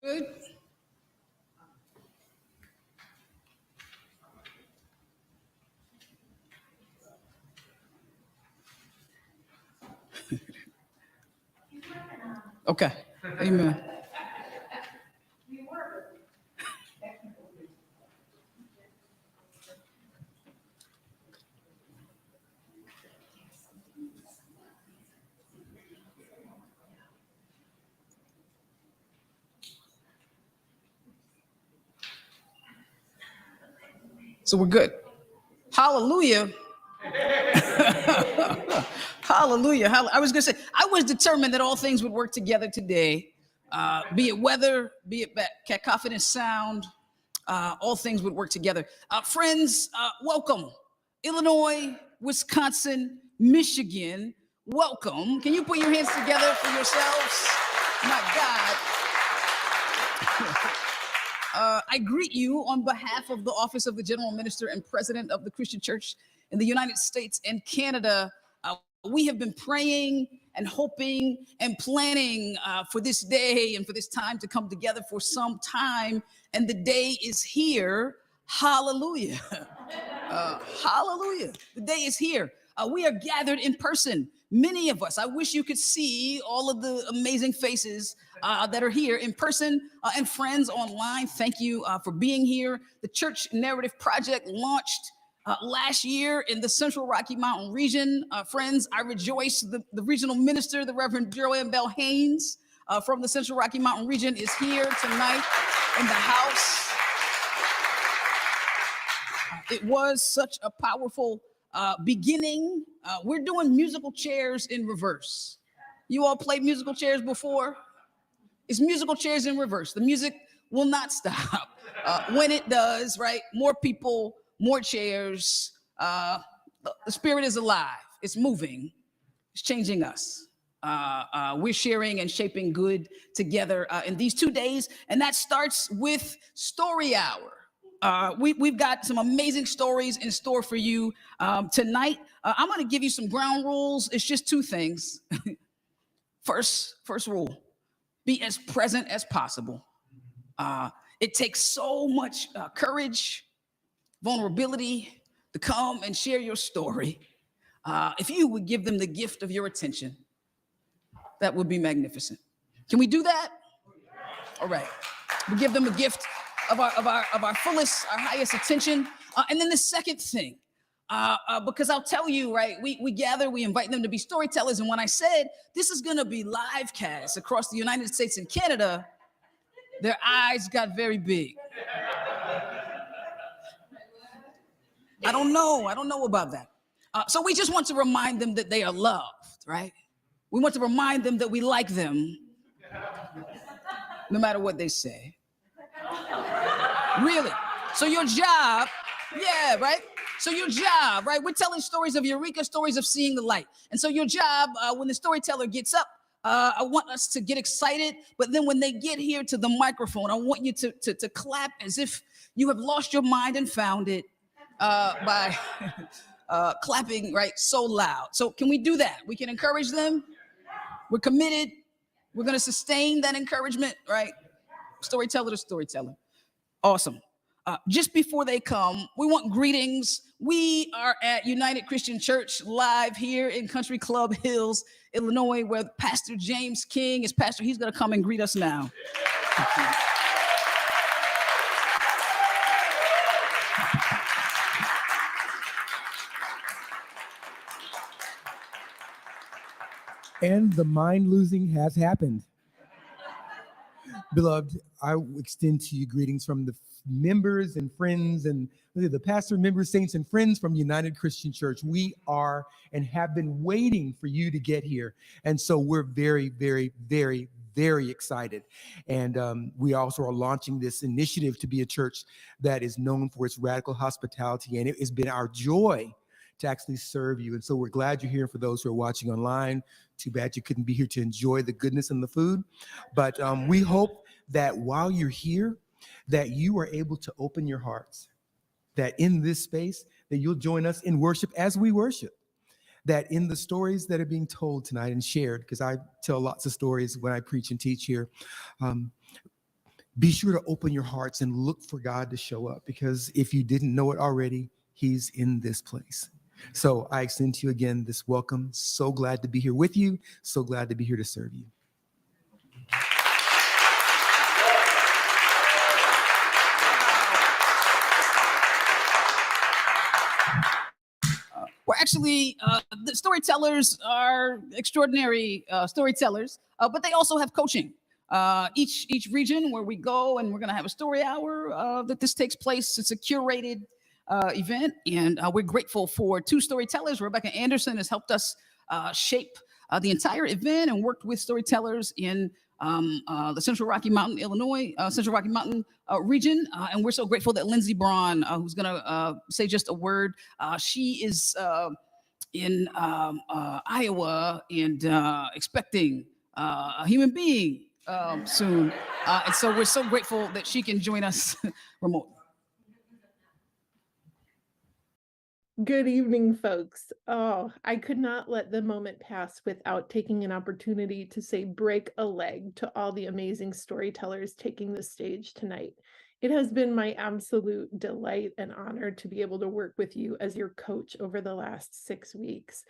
Good. Okay. Amen. So we're good. Hallelujah. Hallelujah. I was going to say, I was determined that all things would work together today, be it weather, be it cacophonous sound, all things would work together. Friends, welcome. Illinois, Wisconsin, Michigan, welcome. Can you put your hands together for yourselves? My God. I greet you on behalf of the Office of the General Minister and President of the Christian Church in the United States and Canada. We have been praying and hoping and planning for this day and for this time to come together for some time, and the day is here. Hallelujah. Hallelujah. The day is here. We are gathered in person. Many of us, I wish you could see all of the amazing faces that are here in person and friends online. Thank you for being here. The Church Narrative Project launched last year in the Central Rocky Mountain region. Friends, I rejoice the regional minister, the Reverend Joanne Bell Haynes from the Central Rocky Mountain region is here tonight in the house. It was such a powerful beginning. We're doing musical chairs in reverse. You all played musical chairs before? It's musical chairs in reverse. The music will not stop. When it does, right? More people, more chairs. The spirit is alive. It's moving. It's changing us. We're sharing and shaping good together in these 2 days. And that starts with Story Hour. We've got some amazing stories in store for you tonight. I'm going to give you some ground rules. It's just 2 things. First rule, be as present as possible. It takes so much courage, vulnerability to come and share your story. If you would give them the gift of your attention, that would be magnificent. Can we do that? All right. We give them a gift of our fullest, our highest attention. And then the second thing, because I'll tell you, right, we gather, we invite them to be storytellers. And when I said this is going to be live cast across the United States and Canada, their eyes got very big. I don't know about that. So we just want to remind them that they are loved, right? We want to remind them that we like them, no matter what they say. Really. So your job, yeah, right? So your job, right? We're telling stories of Eureka, stories of seeing the light. And so your job, when the storyteller gets up, I want us to get excited, but then when they get here to the microphone, I want you to clap as if you have lost your mind and found it by clapping, right, so loud. So can we do that? We can encourage them. We're committed. We're going to sustain that encouragement, right? Storyteller to storyteller. Awesome. Just before they come, we want greetings. We are at United Christian Church live here in Country Club Hills, Illinois, where Pastor James King is pastor. He's going to come and greet us now. And the mind losing has happened. Beloved, I extend to you greetings from the members and friends and the pastor, members, saints, and friends from United Christian Church. We are and have been waiting for you to get here. And so we're very, very, very, very excited. And we also are launching this initiative to be a church that is known for its radical hospitality. And it has been our joy to actually serve you. And so we're glad you're here. For those who are watching online, too bad you couldn't be here to enjoy the goodness and the food. But we hope that while you're here, that you are able to open your hearts, that in this space, that you'll join us in worship as we worship, that in the stories that are being told tonight and shared, because I tell lots of stories when I preach and teach here, be sure to open your hearts and look for God to show up, because if you didn't know it already, he's in this place. So I extend to you again this welcome. So glad to be here with you. So glad to be here to serve you. We're actually, the storytellers are extraordinary storytellers, but they also have coaching. Each region where we go, and we're going to have a story hour that this takes place. It's a curated event, and we're grateful for two storytellers. Rebecca Anderson has helped us shape the entire event and worked with storytellers in the Central Rocky Mountain, Illinois, Central Rocky Mountain region. And we're so grateful that Lindsay Braun, who's going to say just a word, she is in Iowa and expecting a human being soon. And so we're so grateful that she can join us remotely. Good evening, folks. Oh, I could not let the moment pass without taking an opportunity to say break a leg to all the amazing storytellers taking the stage tonight. It has been my absolute delight and honor to be able to work with you as your coach over the last 6 weeks.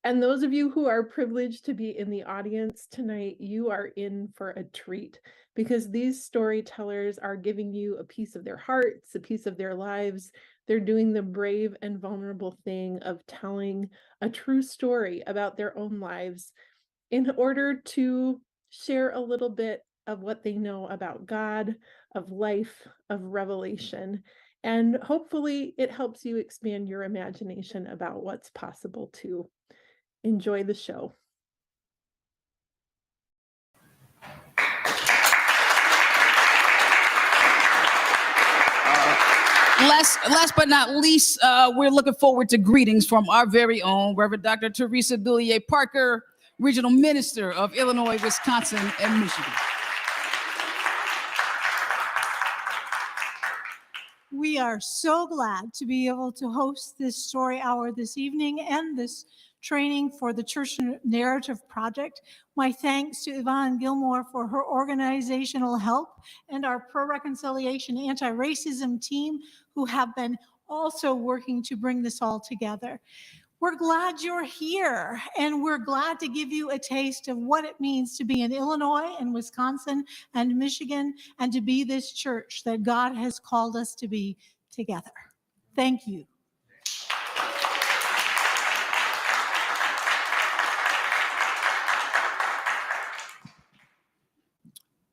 And those of you who are privileged to be in the audience tonight, you are in for a treat, because these storytellers are giving you a piece of their hearts, a piece of their lives. They're doing the brave and vulnerable thing of telling a true story about their own lives in order to share a little bit of what they know about God, of life, of revelation. And hopefully it helps you expand your imagination about what's possible too. Enjoy the show. Last but not least, we're looking forward to greetings from our very own Reverend Dr. Teresa Billier Parker, Regional Minister of Illinois, Wisconsin, and Michigan. We are so glad to be able to host this story hour this evening and this training for the Church Narrative Project. My thanks to Yvonne Gilmore for her organizational help, and our pro-reconciliation anti-racism team, who have been also working to bring this all together. We're glad you're here, and we're glad to give you a taste of what it means to be in Illinois and Wisconsin and Michigan, and to be this church that God has called us to be together. Thank you.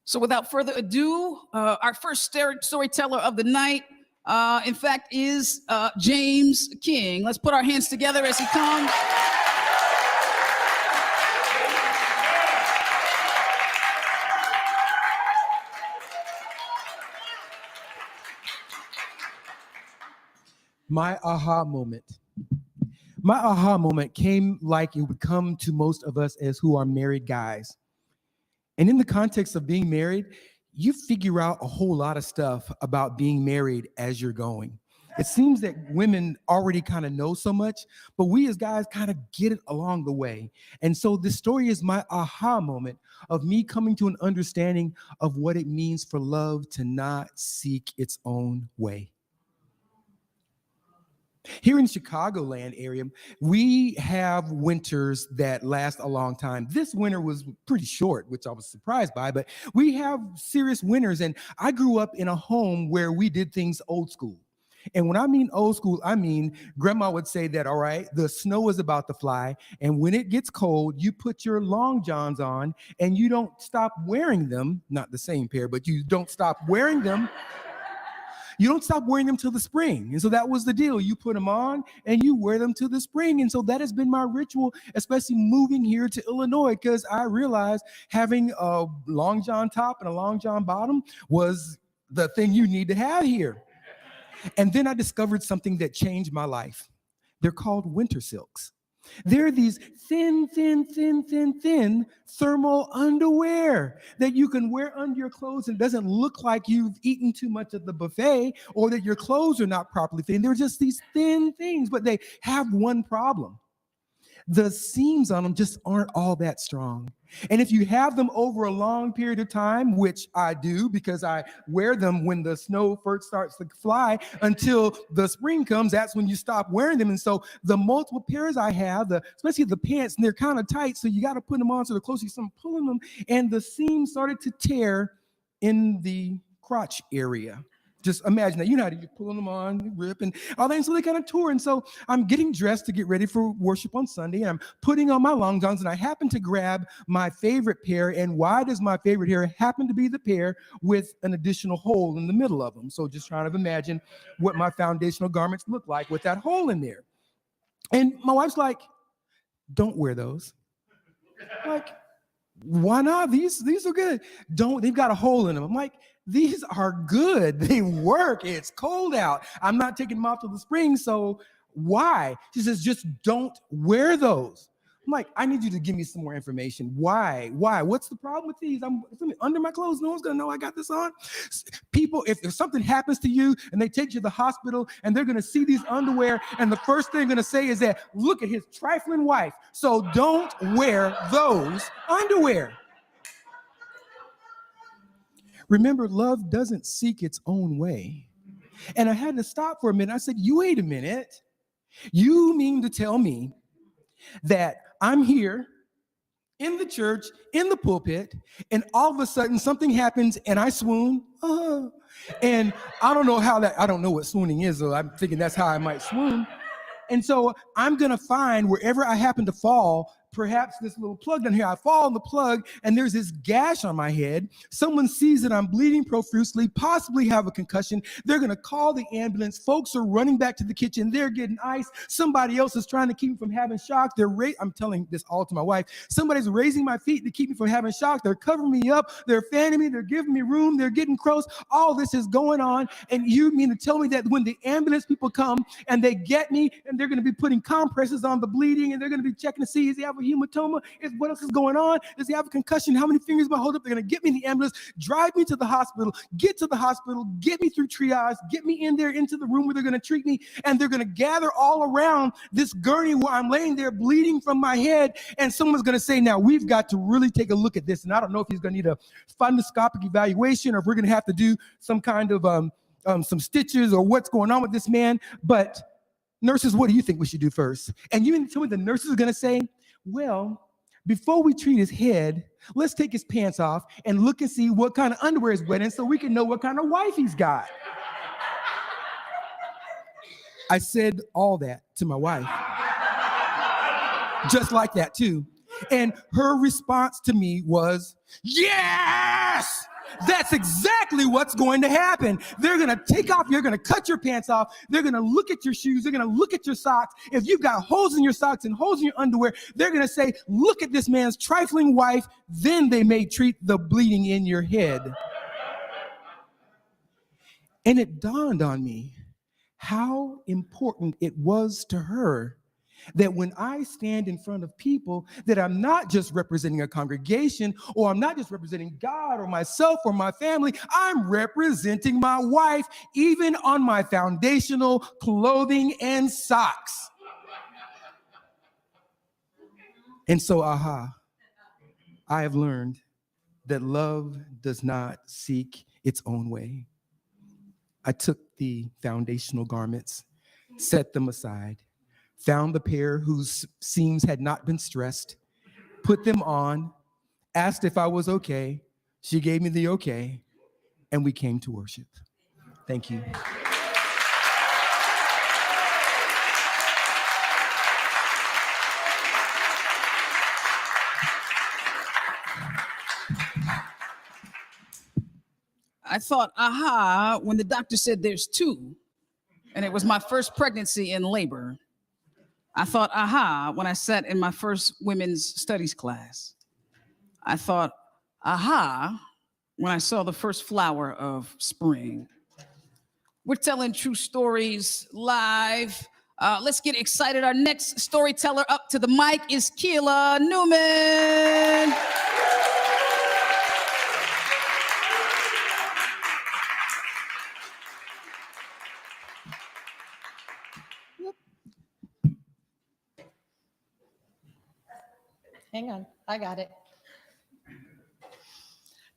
So without further ado, our first storyteller of the night, in fact, is James King. Let's put our hands together as he comes. My aha moment. My aha moment came like it would come to most of us as who are married guys. And in the context of being married, you figure out a whole lot of stuff about being married as you're going. It seems that women already kind of know so much, but we as guys kind of get it along the way. And so this story is my aha moment of me coming to an understanding of what it means for love to not seek its own way. Here in Chicagoland area, we have winters that last a long time. This winter was pretty short, which I was surprised by, but we have serious winters. And I grew up in a home where we did things old school. And when I mean old school, I mean grandma would say that, all right, the snow is about to fly. And when it gets cold, you put your long johns on and you don't stop wearing them. Not the same pair, but you don't stop wearing them. You don't stop wearing them till the spring. And so that was the deal. You put them on and you wear them till the spring. And so that has been my ritual, especially moving here to Illinois, because I realized having a long john top and a long john bottom was the thing you need to have here. And then I discovered something that changed my life. They're called winter silks. There are these thin thermal underwear that you can wear under your clothes and it doesn't look like you've eaten too much at the buffet or that your clothes are not properly fitting. They're just these thin things, but they have one problem. The seams on them just aren't all that strong. And if you have them over a long period of time, which I do because I wear them when the snow first starts to fly until the spring comes, that's when you stop wearing them. And so the multiple pairs I have, especially the pants, and they're kind of tight, so you got to put them on so the closer I'm pulling them, and the seams started to tear in the crotch area. Just imagine that. You know how you're pulling them on, rip, and all that. And so they kind of tore. And so I'm getting dressed to get ready for worship on Sunday. And I'm putting on my long johns, and I happen to grab my favorite pair. And why does my favorite pair happen to be the pair with an additional hole in the middle of them? So just trying to imagine what my foundational garments look like with that hole in there. And my wife's like, don't wear those. I'm like, why not? These are good. They've got a hole in them. I'm like, these are good. They work. It's cold out. I'm not taking them off till the spring, so why? She says, just don't wear those. I'm like, I need you to give me some more information. Why? What's the problem with these? I'm under my clothes. No one's going to know I got this on. People, if something happens to you and they take you to the hospital and they're going to see these underwear, and the first thing they're going to say is that, look at his trifling wife. So don't wear those underwear. Remember, love doesn't seek its own way. And I had to stop for a minute. I said, you wait a minute. You mean to tell me that I'm here in the church, in the pulpit, and all of a sudden something happens and I swoon? And I don't know what swooning is, so I'm thinking that's how I might swoon. And so I'm going to find wherever I happen to fall, perhaps this little plug down here, I fall on the plug and there's this gash on my head. Someone sees that I'm bleeding profusely, possibly have a concussion. They're going to call the ambulance. Folks are running back to the kitchen. They're getting ice. Somebody else is trying to keep me from having shock. I'm telling this all to my wife. Somebody's raising my feet to keep me from having shock. They're covering me up. They're fanning me. They're giving me room. They're getting close. All this is going on. And you mean to tell me that when the ambulance people come and they get me and they're going to be putting compresses on the bleeding and they're going to be checking to see, is he have a hematoma? What else is going on? Does he have a concussion? How many fingers am I holding up? They're going to get me in the ambulance, drive me to the hospital, get me through triage, get me in there into the room where they're going to treat me, and they're going to gather all around this gurney where I'm laying there bleeding from my head, and someone's going to say, now we've got to really take a look at this. And I don't know if he's going to need a fundoscopic evaluation or if we're going to have to do some kind of some stitches or what's going on with this man. But nurses, what do you think we should do first? And you mean to tell me the nurses are going to say, well, before we treat his head, let's take his pants off and look and see what kind of underwear he's wearing so we can know what kind of wife he's got. I said all that to my wife. Just like that, too. And her response to me was, yes! That's exactly what's going to happen. They're going to take off, you're going to cut your pants off. They're going to look at your shoes. They're going to look at your socks. If you've got holes in your socks and holes in your underwear, they're going to say, look at this man's trifling wife. Then they may treat the bleeding in your head. And it dawned on me how important it was to her that when I stand in front of people, that I'm not just representing a congregation, or I'm not just representing God or myself or my family, I'm representing my wife, even on my foundational clothing and socks. And so, I have learned that love does not seek its own way. I took the foundational garments, set them aside, found the pair whose seams had not been stressed, put them on, asked if I was okay. She gave me the okay, and we came to worship. Thank you. I thought, aha, when the doctor said there's two, and it was my first pregnancy in labor. I thought, aha, when I sat in my first women's studies class. I thought, aha, when I saw the first flower of spring. We're telling true stories live Let's get excited. Our next storyteller up to the mic is Keela Newman. Hang on, I got it.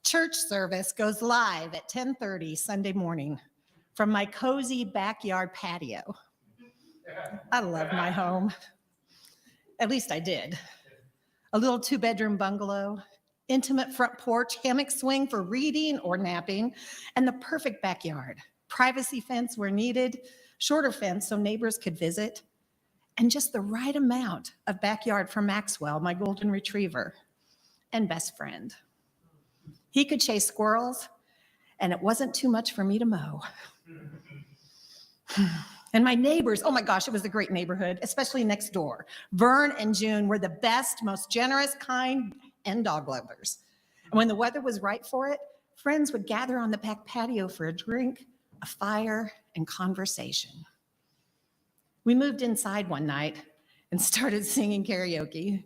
Church service goes live at 10:30 Sunday morning from my cozy backyard patio. I love my home. At least I did. A little 2-bedroom bungalow, intimate front porch, hammock swing for reading or napping, and the perfect backyard. Privacy fence where needed, shorter fence so neighbors could visit, and just the right amount of backyard for Maxwell, my golden retriever and best friend. He could chase squirrels, and it wasn't too much for me to mow. And my neighbors, oh my gosh, it was a great neighborhood, especially next door. Vern and June were the best, most generous, kind, and dog lovers. And when the weather was right for it, friends would gather on the back patio for a drink, a fire, and conversation. We moved inside one night and started singing karaoke.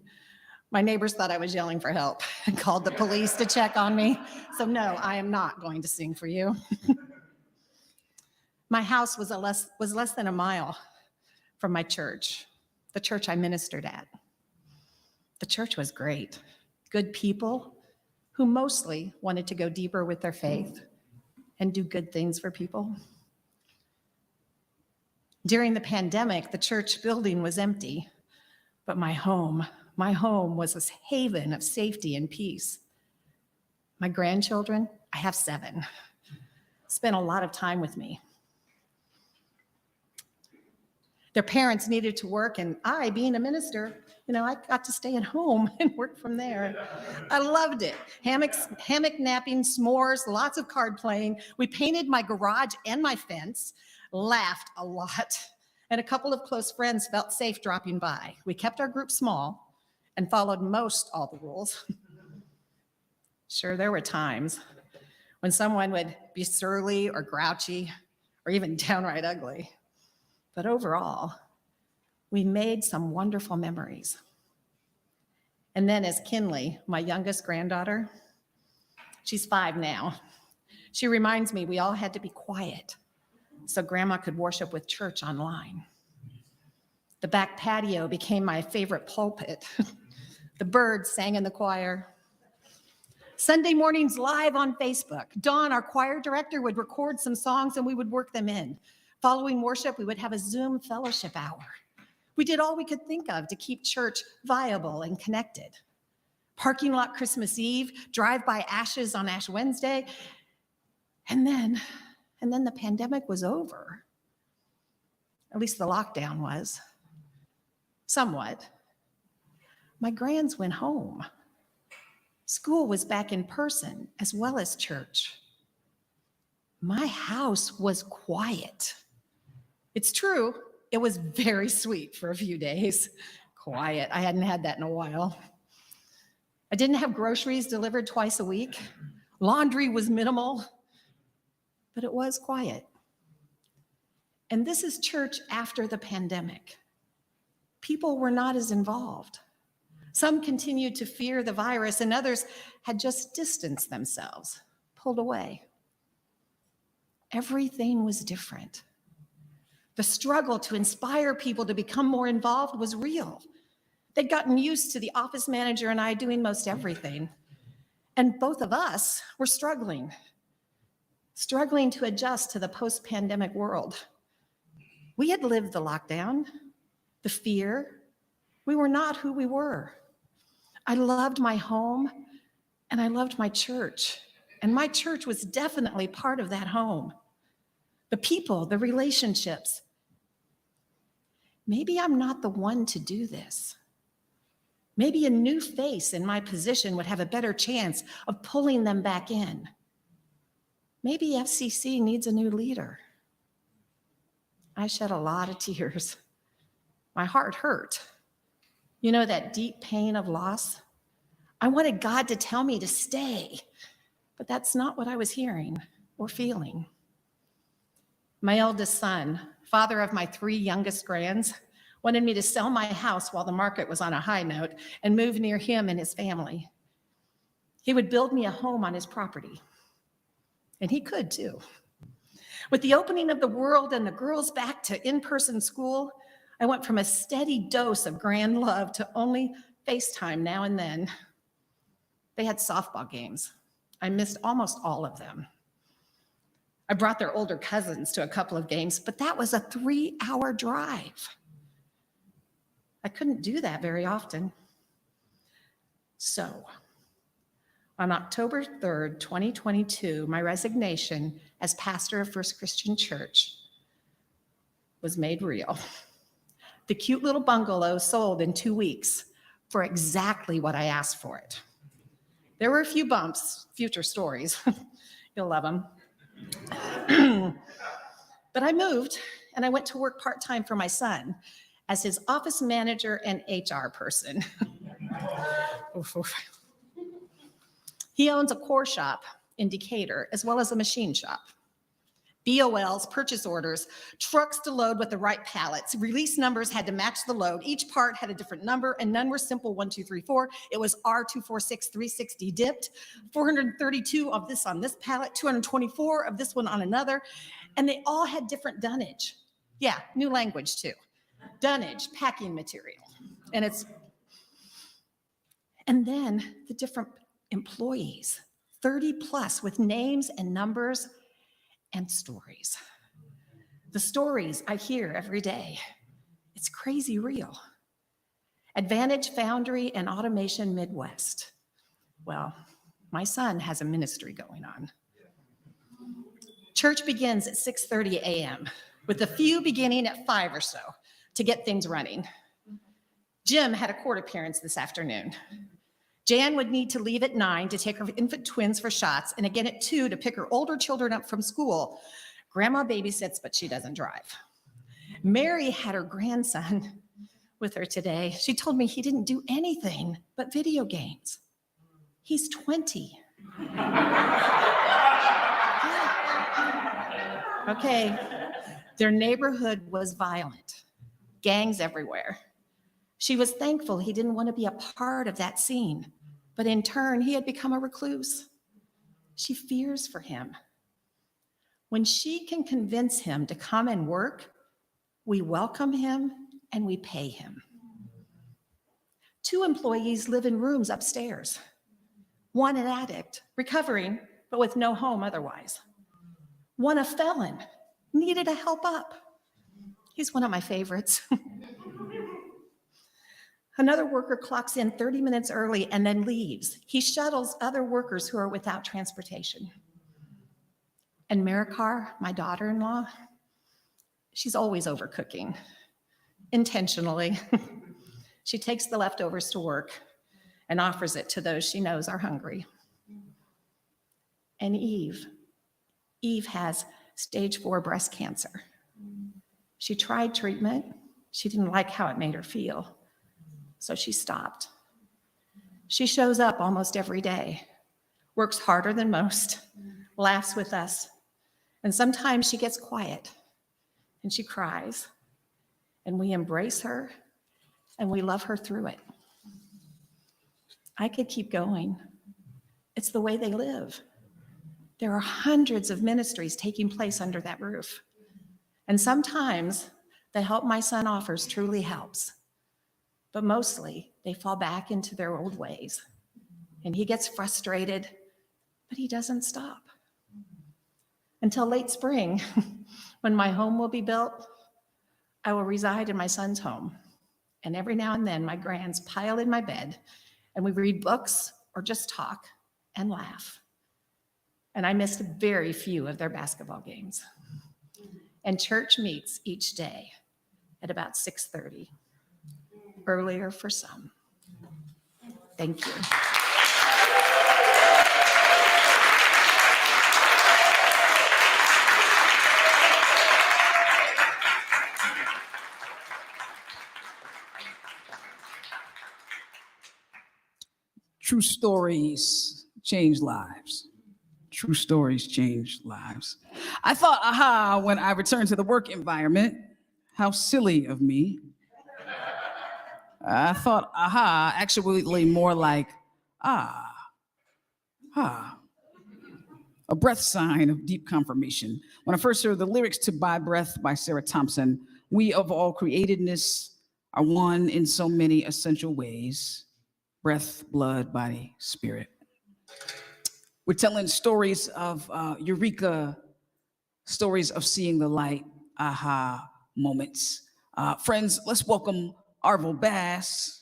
My neighbors thought I was yelling for help and called the police to check on me. So no, I am not going to sing for you. My house was less than a mile from my church, the church I ministered at. The church was great. Good people who mostly wanted to go deeper with their faith and do good things for people. During the pandemic, the church building was empty, but my home was a haven of safety and peace. My grandchildren, I have 7, spent a lot of time with me. Their parents needed to work, and I, being a minister, I got to stay at home and work from there. I loved it. Hammock napping, s'mores, lots of card playing. We painted my garage and my fence, laughed a lot, and a couple of close friends felt safe dropping by. We kept our group small and followed most all the rules. Sure, there were times when someone would be surly or grouchy or even downright ugly. But overall, we made some wonderful memories. And then as Kinley, my youngest granddaughter, she's 5 now, she reminds me we all had to be quiet so Grandma could worship with church online. The back patio became my favorite pulpit. The birds sang in the choir. Sunday mornings live on Facebook. Dawn, our choir director, would record some songs and we would work them in. Following worship, we would have a Zoom fellowship hour. We did all we could think of to keep church viable and connected. Parking lot Christmas Eve, drive-by ashes on Ash Wednesday, and then the pandemic was over. At least the lockdown was. Somewhat. My grands went home. School was back in person as well as church. My house was quiet. It's true, it was very sweet for a few days. Quiet, I hadn't had that in a while. I didn't have groceries delivered twice a week. Laundry was minimal, but it was quiet. And this is church after the pandemic. People were not as involved. Some continued to fear the virus, and others had just distanced themselves, pulled away. Everything was different. The struggle to inspire people to become more involved was real. They'd gotten used to the office manager and I doing most everything. And both of us were struggling to adjust to the post-pandemic world. We had lived the lockdown, the fear. We were not who we were. I loved my home and I loved my church. And my church was definitely part of that home. The people, the relationships. Maybe I'm not the one to do this. Maybe a new face in my position would have a better chance of pulling them back in. Maybe FCC needs a new leader. I shed a lot of tears. My heart hurt. You know, that deep pain of loss? I wanted God to tell me to stay, but that's not what I was hearing or feeling. My eldest son, father of my 3 youngest grands, wanted me to sell my house while the market was on a high note and move near him and his family. He would build me a home on his property. And he could too. With the opening of the world and the girls back to in-person school, I went from a steady dose of grand love to only FaceTime now and then. They had softball games. I missed almost all of them. I brought their older cousins to a couple of games, but that was a 3-hour drive. I couldn't do that very often. So, on October 3rd, 2022, my resignation as pastor of First Christian Church was made real. The cute little bungalow sold in 2 weeks for exactly what I asked for it. There were a few bumps, future stories. You'll love them. But I moved and I went to work part-time for my son as his office manager and HR person. He owns a core shop in Decatur, as well as a machine shop. BOLs, purchase orders, trucks to load with the right pallets. Release numbers had to match the load. Each part had a different number, and none were simple 1, 2, 3, 4. It was R246 360 dipped, 432 of this on this pallet, 224 of this one on another, and they all had different dunnage. Yeah, new language too. Dunnage, packing material. And then the different employees, 30 plus with names and numbers and stories. The stories I hear every day. It's crazy real. Advantage Foundry and Automation Midwest. Well, my son has a ministry going on. Church begins at 6:30 a.m. with a few beginning at 5 or so to get things running. Jim had a court appearance this afternoon. Jan would need to leave at 9 to take her infant twins for shots, and again at 2 to pick her older children up from school. Grandma babysits, but she doesn't drive. Mary had her grandson with her today. She told me he didn't do anything but video games. He's 20. Okay, their neighborhood was violent, gangs everywhere. She was thankful he didn't want to be a part of that scene, but in turn, he had become a recluse. She fears for him. When she can convince him to come and work, we welcome him and we pay him. 2 employees live in rooms upstairs. 1 an addict, recovering, but with no home otherwise. 1 a felon, needed a help up. He's one of my favorites. Another worker clocks in 30 minutes early and then leaves. He shuttles other workers who are without transportation. And Marikar, my daughter-in-law, she's always overcooking, intentionally. She takes the leftovers to work and offers it to those she knows are hungry. And Eve has stage 4 breast cancer. She tried treatment. She didn't like how it made her feel. So she stopped. She shows up almost every day, works harder than most, laughs with us, and sometimes she gets quiet and she cries, and we embrace her and we love her through it. I could keep going. It's the way they live. There are hundreds of ministries taking place under that roof. And sometimes the help my son offers truly helps. But mostly they fall back into their old ways. And he gets frustrated, but he doesn't stop. Until late spring, when my home will be built, I will reside in my son's home. And every now and then my grands pile in my bed and we read books or just talk and laugh. And I missed very few of their basketball games. And church meets each day at about 6:30. Earlier for some. Thank you. True stories change lives. True stories change lives. I thought, aha, when I returned to the work environment. How silly of me. I thought, aha, actually more like, ah, ah. A breath sign of deep confirmation. When I first heard the lyrics to By Breath by Sarah Thompson, we of all createdness are one in so many essential ways. Breath, blood, body, spirit. We're telling stories of eureka, stories of seeing the light, aha moments. Friends, let's welcome Arvel Bass.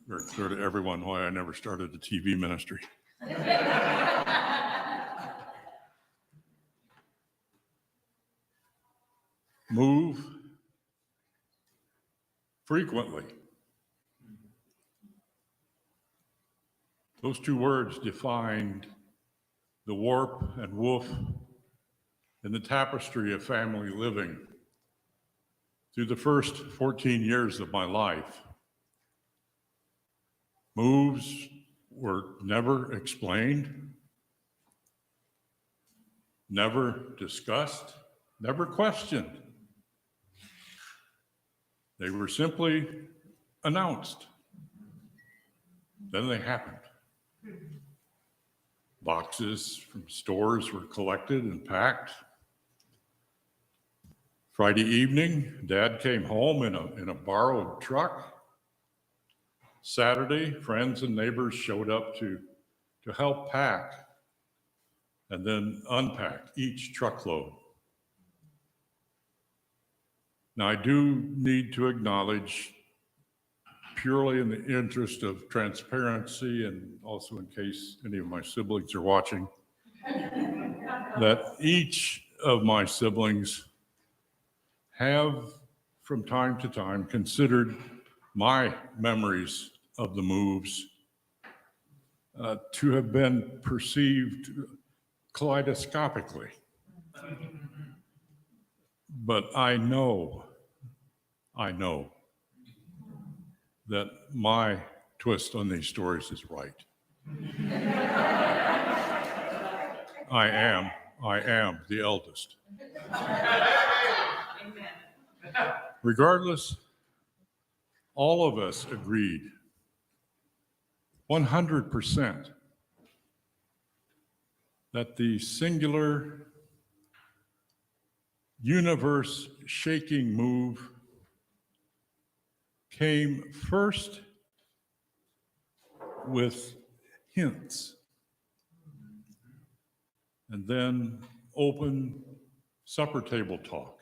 Very clear to everyone why I never started the TV ministry. Move frequently. Those two words defined the warp and woof in the tapestry of family living through the first 14 years of my life. Moves were never explained, never discussed, never questioned. They were simply announced. Then they happened. Boxes from stores were collected and packed. Friday evening, Dad came home in a borrowed truck. Saturday, friends and neighbors showed up to help pack and then unpack each truckload. Now, I do need to acknowledge, purely in the interest of transparency and also in case any of my siblings are watching, that each of my siblings have from time to time considered my memories of the moves to have been perceived kaleidoscopically. But I know that my twist on these stories is right. I am the eldest. Regardless, all of us agreed 100% that the singular, universe-shaking move came first with hints and then open supper table talk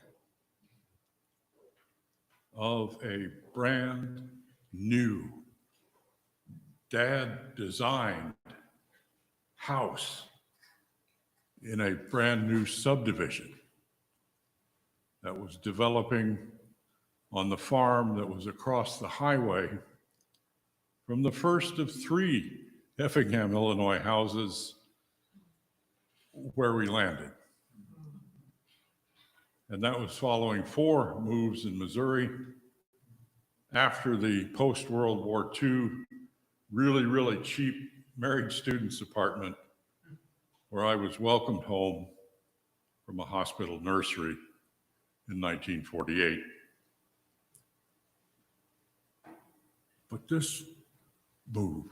of a brand new dad-designed house in a brand new subdivision that was developing on the farm that was across the highway from the first of 3 Effingham, Illinois houses where we landed. And that was following 4 moves in Missouri after the post-World War II really, really cheap married students apartment where I was welcomed home from a hospital nursery in 1948. But this move,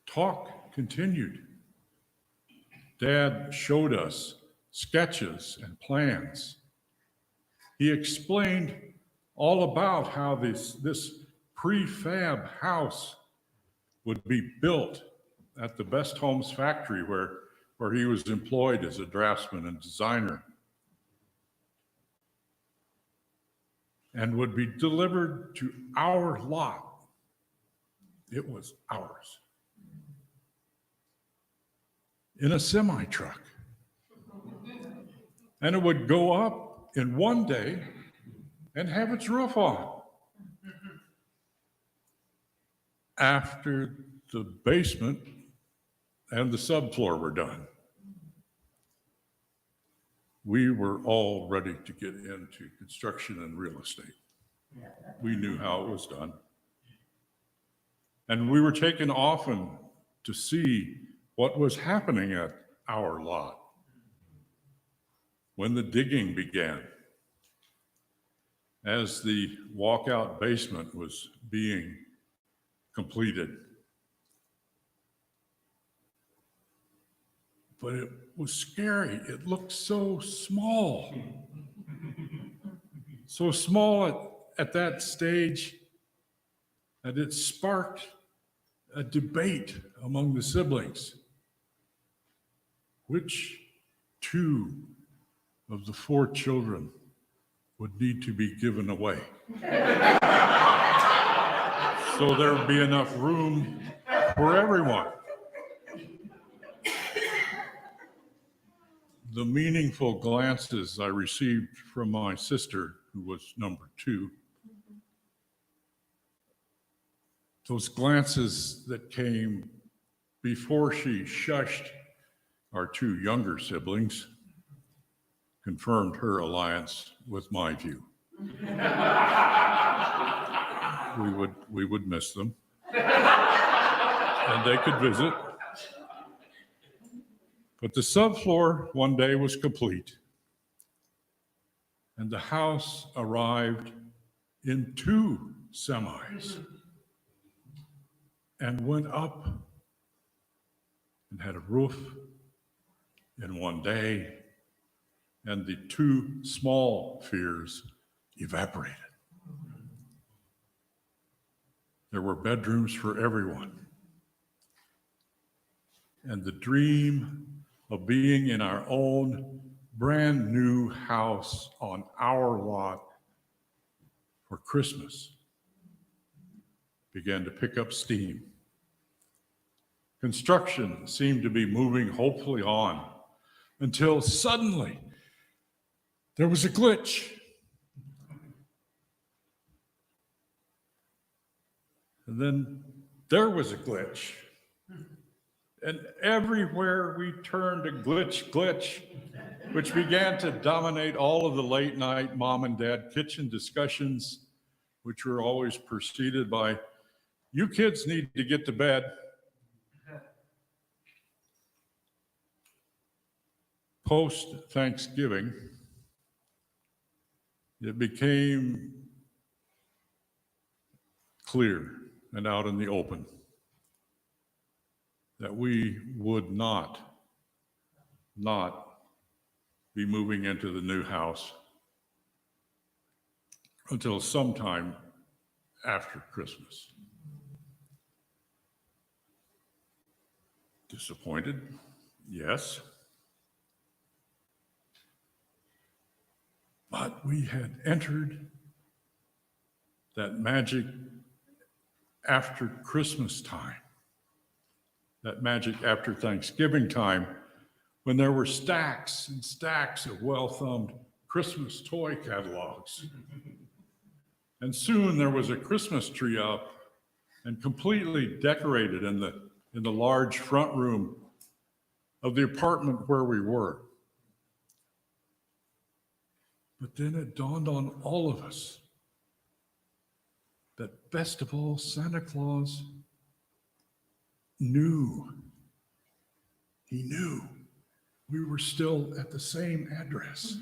talk continued. Dad showed us sketches and plans. He explained all about how this prefab house would be built at the Best Homes factory where he was employed as a draftsman and designer, and would be delivered to our lot. It was ours. In a semi-truck. And it would go up in one day and have its roof on. After the basement and the subfloor were done. We were all ready to get into construction and real estate. We knew how it was done. And we were taken often to see what was happening at our lot when the digging began, as the walkout basement was being completed. But it was scary. It looked so small. So small at that stage that it sparked a debate among the siblings. Which two of the 4 children would need to be given away? So there would be enough room for everyone. The meaningful glances I received from my sister, who was number 2, those glances that came before she shushed our 2 younger siblings, confirmed her alliance with my view. We would miss them, and they could visit. But the subfloor one day was complete, and the house arrived in 2 semis and went up and had a roof in one day, and the 2 small fears evaporated. There were bedrooms for everyone. And the dream of being in our own brand new house on our lot for Christmas began to pick up steam. Construction seemed to be moving hopefully on until suddenly there was a glitch. And then there was a glitch. And everywhere we turned, a glitch, which began to dominate all of the late night mom and dad kitchen discussions, which were always preceded by, "You kids need to get to bed." Post-Thanksgiving, it became clear and out in the open that we would not be moving into the new house until sometime after Christmas. Disappointed? Yes. But we had entered that magic after Christmas time, that magic after Thanksgiving time, when there were stacks and stacks of well-thumbed Christmas toy catalogs. And soon there was a Christmas tree up and completely decorated in the large front room of the apartment where we were. But then it dawned on all of us that best of all, Santa Claus knew. He knew we were still at the same address.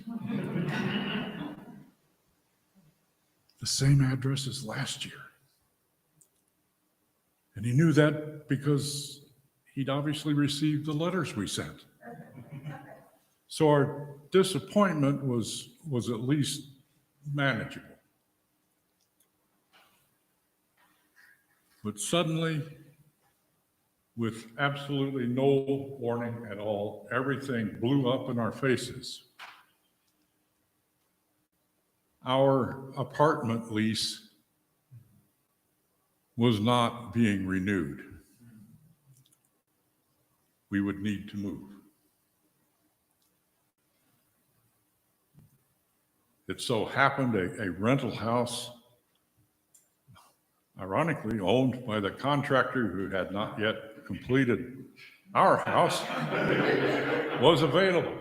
The same address as last year. And he knew that because he'd obviously received the letters we sent. So our disappointment was at least manageable. But suddenly, with absolutely no warning at all, everything blew up in our faces. Our apartment lease was not being renewed. We would need to move. It so happened a rental house, ironically owned by the contractor who had not yet completed our house, was available.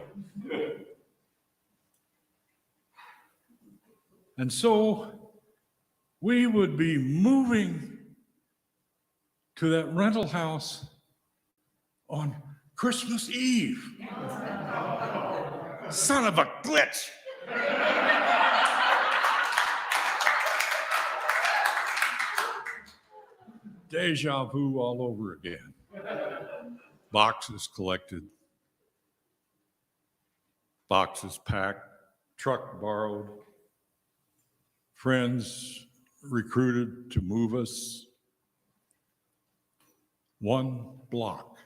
And so we would be moving to that rental house on Christmas Eve. Son of a glitch. Deja vu all over again. Boxes collected, boxes packed, truck borrowed, friends recruited to move us 1 block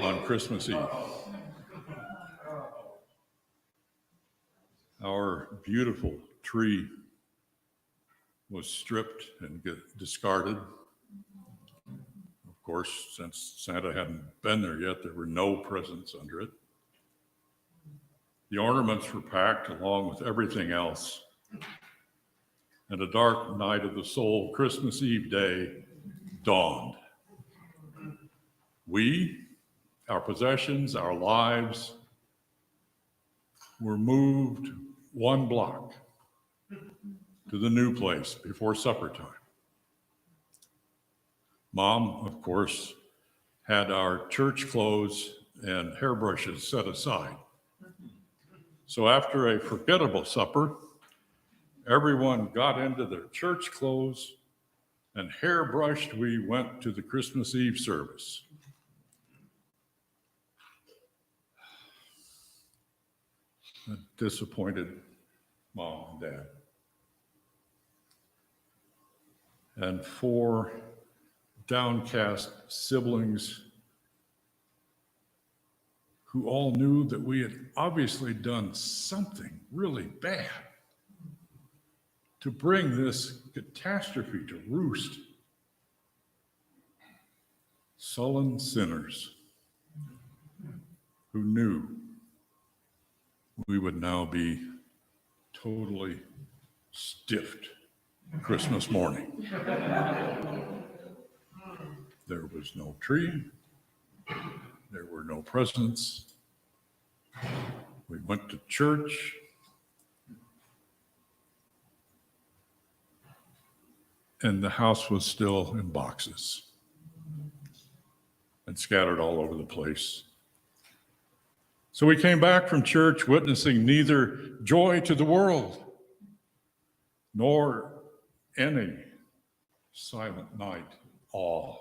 on Christmas Eve. Our beautiful tree was stripped and discarded. Of course, since Santa hadn't been there yet, there were no presents under it. The ornaments were packed along with everything else. And a dark night of the soul, Christmas Eve day, dawned. We, our possessions, our lives, were moved 1 block to the new place before supper time. Mom, of course, had our church clothes and hairbrushes set aside. So after a forgettable supper, everyone got into their church clothes and hairbrushed. We went to the Christmas Eve service. A disappointed mom and dad. And 4 downcast siblings who all knew that we had obviously done something really bad to bring this catastrophe to roost. Sullen sinners who knew we would now be totally stiffed Christmas morning. There was no tree. There were no presents. We went to church. And the house was still in boxes and scattered all over the place. So we came back from church witnessing neither joy to the world nor any silent night awe.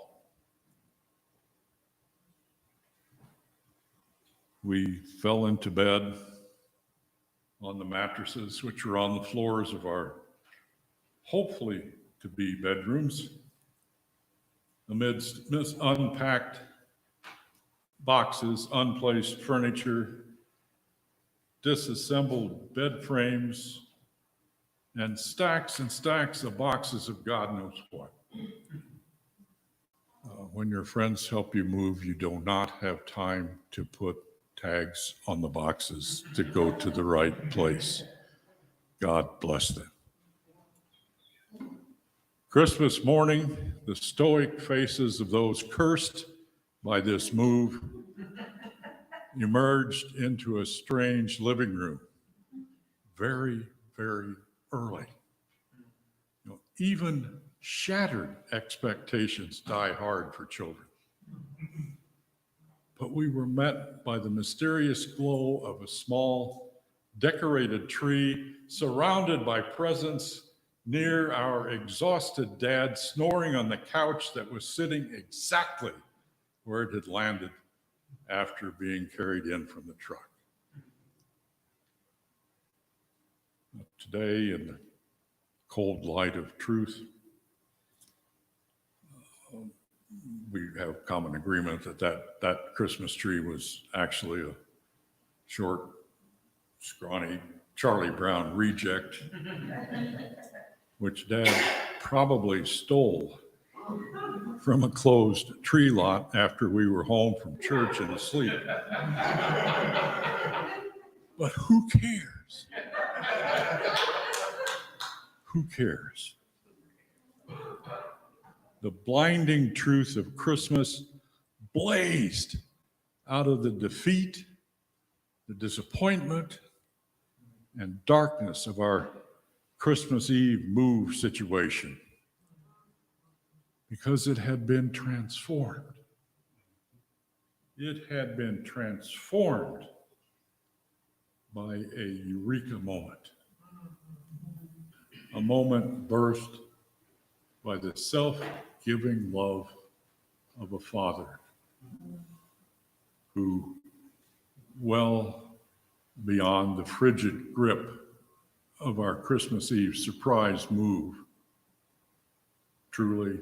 We fell into bed on the mattresses, which were on the floors of our hopefully to be bedrooms, amidst unpacked boxes, unplaced furniture, disassembled bed frames, and stacks of boxes of God knows what. When your friends help you move, you do not have time to put tags on the boxes to go to the right place. God bless them. Christmas morning, the stoic faces of those cursed by this move emerged into a strange living room very, very early. Even shattered expectations die hard for children. But we were met by the mysterious glow of a small, decorated tree surrounded by presents near our exhausted dad snoring on the couch that was sitting exactly where it had landed after being carried in from the truck. Today, in the cold light of truth, we have common agreement that Christmas tree was actually a short, scrawny Charlie Brown reject, which Dad probably stole from a closed tree lot after we were home from church and asleep. But who cares? Who cares? The blinding truth of Christmas blazed out of the defeat, the disappointment, and darkness of our Christmas Eve move situation, because it had been transformed. It had been transformed by a eureka moment, a moment birthed by the self-giving love of a father who, well beyond the frigid grip of our Christmas Eve surprise move, truly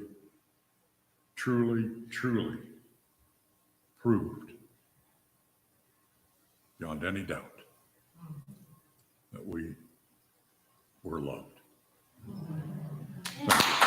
proved beyond any doubt that we were loved. Thank you.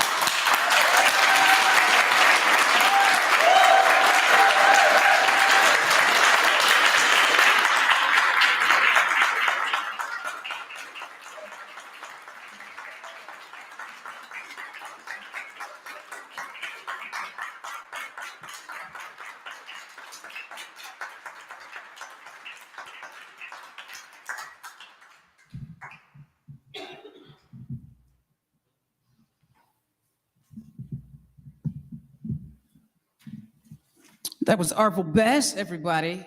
That was Arvel Best, everybody.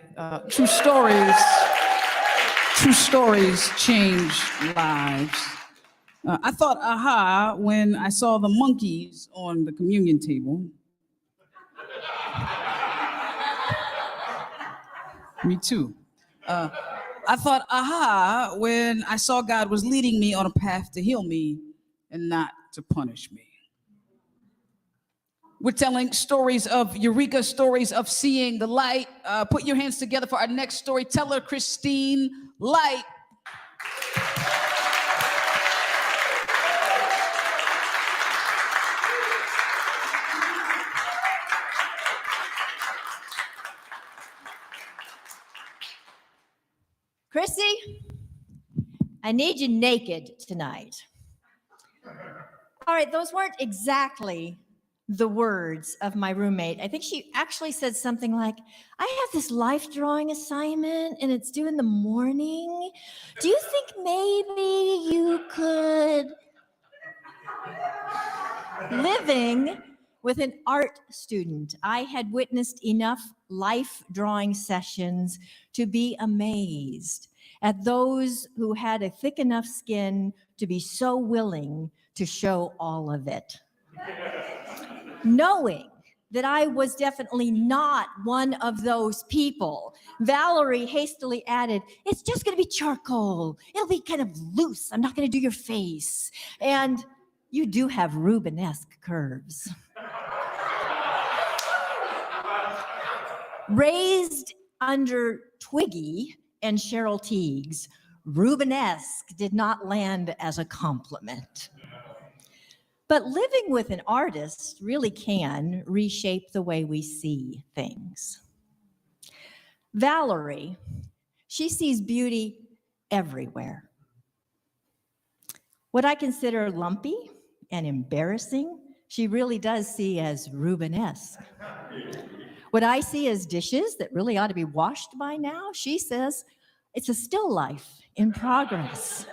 True stories change lives. I thought, aha, when I saw the monkeys on the communion table. Me too. I thought, aha, when I saw God was leading me on a path to heal me and not to punish me. We're telling stories of eureka, stories of seeing the light. Put your hands together for our next storyteller, Christine Light. Chrissy, I need you naked tonight. All right, those weren't exactly the words of my roommate. I think she actually said something like, I have this life drawing assignment and it's due in the morning. Do you think maybe you could? Living with an art student, I had witnessed enough life drawing sessions to be amazed at those who had a thick enough skin to be so willing to show all of it. Knowing that I was definitely not one of those people, Valerie hastily added, it's just gonna be charcoal. It'll be kind of loose. I'm not gonna do your face. And you do have Rubenesque curves. Raised under Twiggy and Cheryl Teagues, Rubenesque did not land as a compliment. But living with an artist really can reshape the way we see things. Valerie, she sees beauty everywhere. What I consider lumpy and embarrassing, she really does see as Rubenesque. What I see as dishes that really ought to be washed by now, she says it's a still life in progress.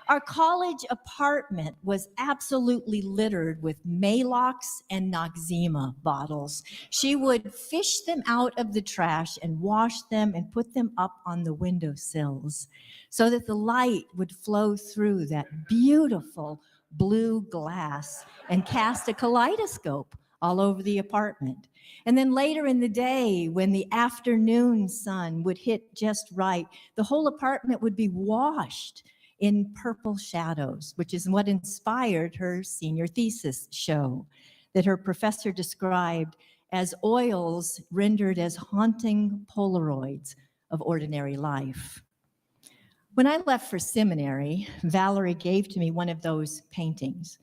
Our college apartment was absolutely littered with Maalox and Noxzema bottles. She would fish them out of the trash and wash them and put them up on the windowsills so that the light would flow through that beautiful blue glass and cast a kaleidoscope all over the apartment. And then later in the day, when the afternoon sun would hit just right, the whole apartment would be washed in purple shadows, which is what inspired her senior thesis show. that her professor described as oils rendered as haunting Polaroids of ordinary life. When I left for seminary, Valerie gave to me one of those paintings.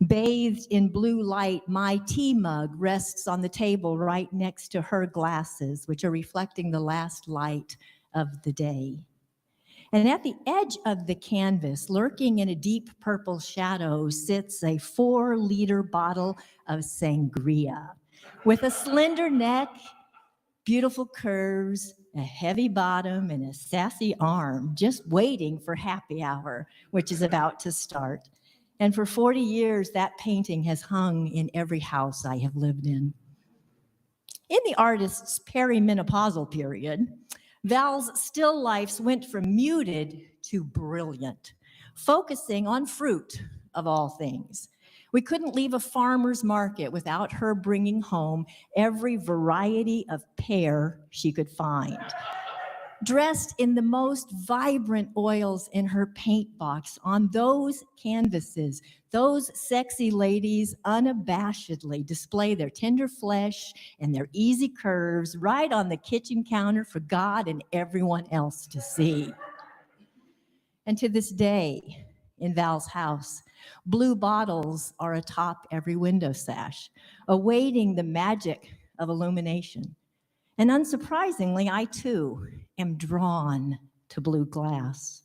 Bathed in blue light, my tea mug rests on the table right next to her glasses, which are reflecting the last light of the day. And at the edge of the canvas, lurking in a deep purple shadow, sits a 4-liter bottle of sangria with a slender neck, beautiful curves, a heavy bottom, and a sassy arm, just waiting for happy hour, which is about to start. And for 40 years, that painting has hung in every house I have lived in. In the artist's perimenopausal period, Val's still lifes went from muted to brilliant, focusing on fruit of all things. We couldn't leave a farmer's market without her bringing home every variety of pear she could find. Dressed in the most vibrant oils in her paint box on those canvases, those sexy ladies unabashedly display their tender flesh and their easy curves right on the kitchen counter for God and everyone else to see. And to this day, in Val's house, blue bottles are atop every window sash, awaiting the magic of illumination. And unsurprisingly, I too am drawn to blue glass.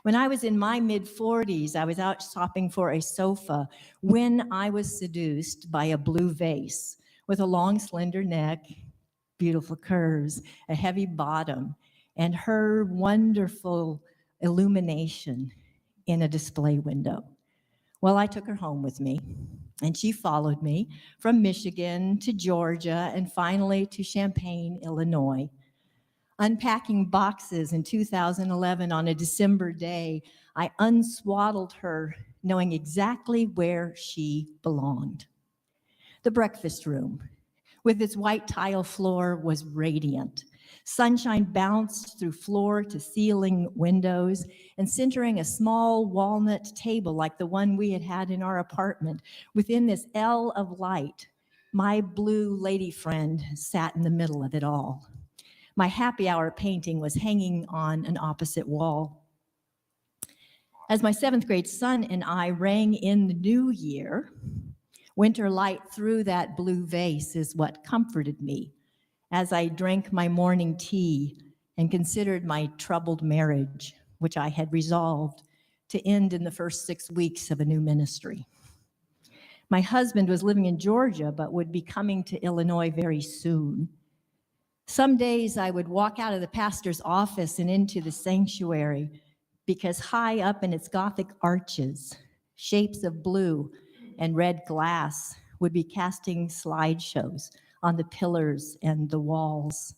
When I was in my mid-40s, I was out shopping for a sofa when I was seduced by a blue vase with a long, slender neck, beautiful curves, a heavy bottom, and her wonderful illumination in a display window. Well, I took her home with me, and she followed me from Michigan to Georgia and finally to Champaign, Illinois. Unpacking boxes in 2011 on a December day, I unswaddled her, knowing exactly where she belonged. The breakfast room, with its white tile floor, was radiant. Sunshine bounced through floor to ceiling windows, and centering a small walnut table like the one we had had in our apartment, within this L of light, my blue lady friend sat in the middle of it all. My happy hour painting was hanging on an opposite wall. As my 7th grade son and I rang in the new year, winter light through that blue vase is what comforted me as I drank my morning tea and considered my troubled marriage, which I had resolved to end in the first 6 weeks of a new ministry. My husband was living in Georgia, but would be coming to Illinois very soon. Some days I would walk out of the pastor's office and into the sanctuary because high up in its Gothic arches, shapes of blue and red glass would be casting slideshows on the pillars and the walls.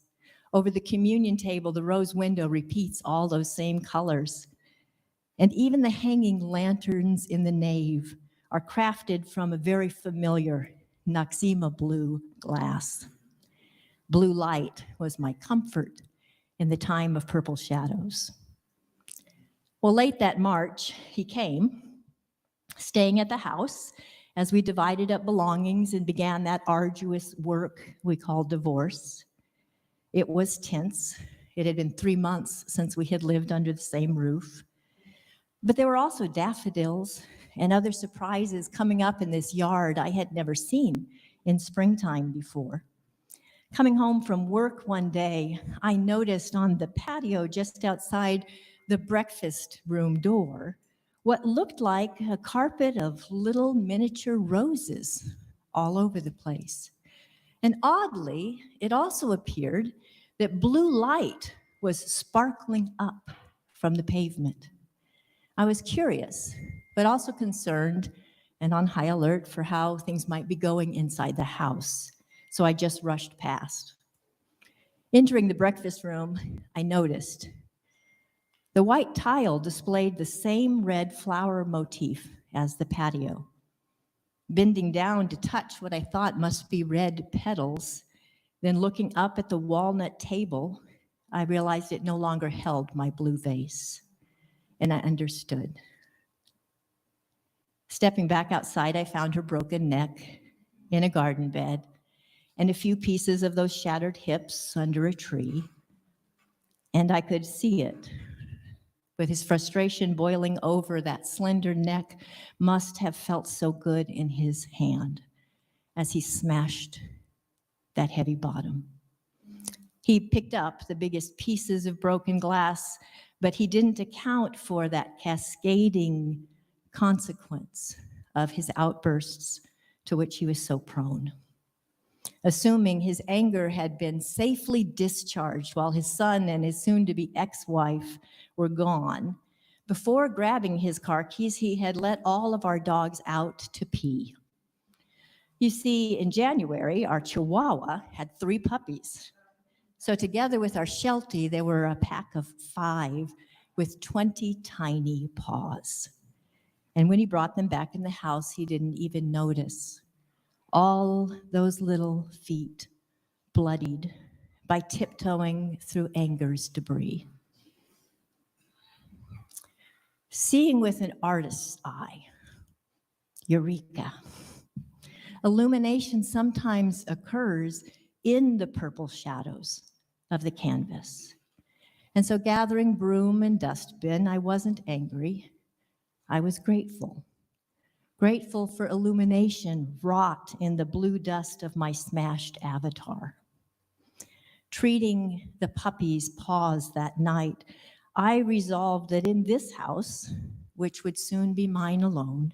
Over the communion table, the rose window repeats all those same colors. And even the hanging lanterns in the nave are crafted from a very familiar Noxzema blue glass. Blue light was my comfort in the time of purple shadows. Well, late that March, he came, staying at the house as we divided up belongings and began that arduous work we call divorce. It was tense. It had been 3 months since we had lived under the same roof. But there were also daffodils and other surprises coming up in this yard I had never seen in springtime before. Coming home from work one day, I noticed on the patio just outside the breakfast room door what looked like a carpet of little miniature roses all over the place. And oddly, it also appeared that blue light was sparkling up from the pavement. I was curious, but also concerned and on high alert for how things might be going inside the house. So I just rushed past. Entering the breakfast room, I noticed the white tile displayed the same red flower motif as the patio. Bending down to touch what I thought must be red petals, then looking up at the walnut table, I realized it no longer held my blue vase, and I understood. Stepping back outside, I found her broken neck, in a garden bed and a few pieces of those shattered hips under a tree. And I could see it. With his frustration boiling over, that slender neck must have felt so good in his hand as he smashed that heavy bottom. He picked up the biggest pieces of broken glass, but he didn't account for that cascading consequence of his outbursts to which he was so prone. Assuming his anger had been safely discharged while his son and his soon-to-be ex-wife were gone, before grabbing his car keys, he had let all of our dogs out to pee. You see, in January, our Chihuahua had 3 puppies. So together with our Sheltie, there were a pack of 5 with 20 tiny paws. And when he brought them back in the house, he didn't even notice. All those little feet bloodied by tiptoeing through anger's debris. Seeing with an artist's eye, Eureka. Illumination sometimes occurs in the purple shadows of the canvas. And so gathering broom and dustbin, I wasn't angry. I was grateful. Grateful for illumination wrought in the blue dust of my smashed avatar. Treating the puppy's paws that night, I resolved that in this house, which would soon be mine alone,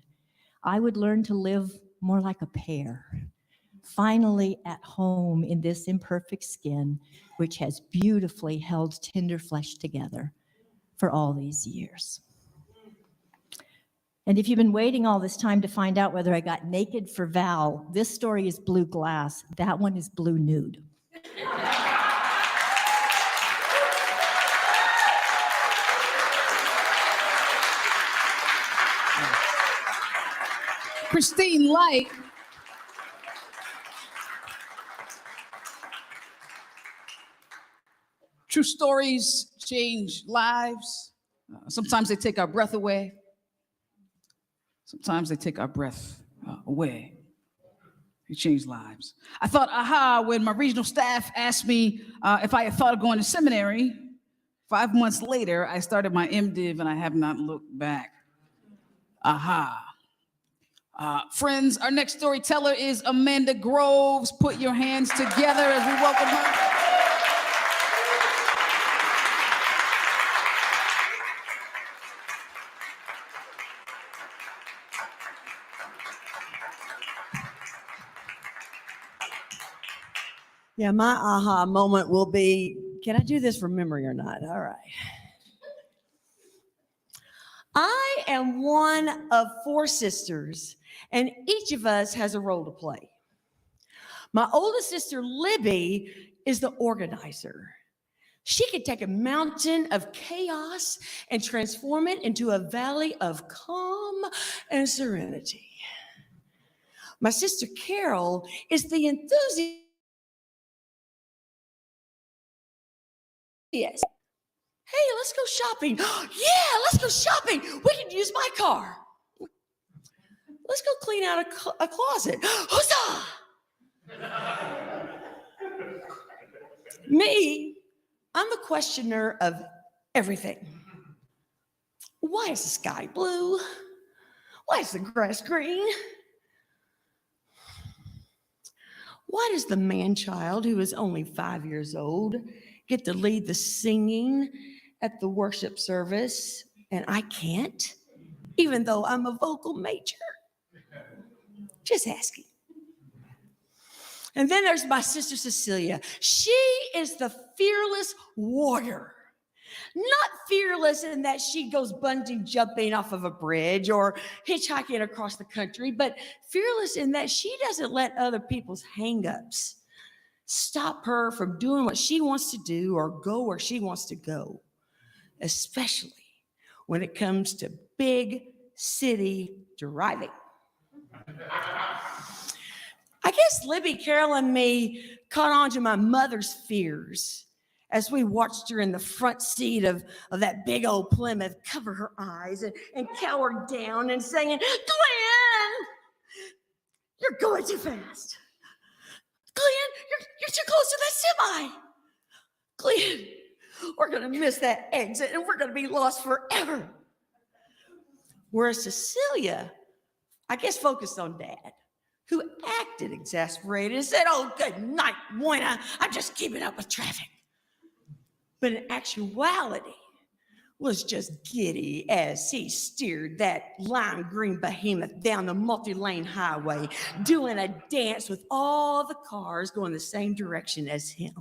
I would learn to live more like a pair, finally at home in this imperfect skin, which has beautifully held tender flesh together for all these years. And if you've been waiting all this time to find out whether I got naked for Val, this story is blue glass. That one is blue nude. Christine Light. True stories change lives. Sometimes they take our breath away. Sometimes they take our breath away. They change lives. I thought, aha, when my regional staff asked me if I had thought of going to seminary. 5 months later, I started my MDiv and I have not looked back. Aha. Friends, our next storyteller is Amanda Groves. Put your hands together as we welcome her. Yeah, my aha moment will be, can I do this from memory or not? All right. I am one of 4 sisters, and each of us has a role to play. My oldest sister, Libby, is the organizer. She could take a mountain of chaos and transform it into a valley of calm and serenity. My sister, Carol, is the enthusiast. Yes. Hey, let's go shopping. Yeah, let's go shopping. We can use my car. Let's go clean out a closet. Huzzah! Me, I'm the questioner of everything. Why is the sky blue? Why is the grass green? Why does the man-child who is only 5 years old get to lead the singing at the worship service and I can't, even though I'm a vocal major? Just asking. And then there's my sister Cecilia. She is the fearless warrior. Not fearless in that she goes bungee jumping off of a bridge or hitchhiking across the country, but fearless in that she doesn't let other people's hangups stop her from doing what she wants to do or go where she wants to go, especially when it comes to big city driving. I guess Libby, Carol, and me caught on to my mother's fears as we watched her in the front seat of that big old Plymouth cover her eyes and cower down and saying, Glenn, you're going too fast. Glenn, you're too close to that semi. Glenn, we're going to miss that exit and we're going to be lost forever. Whereas Cecilia, I guess, focused on Dad, who acted exasperated and said, oh, good night, Moina. I'm just keeping up with traffic. But in actuality, was just giddy as he steered that lime green behemoth down the multi-lane highway, doing a dance with all the cars going the same direction as him.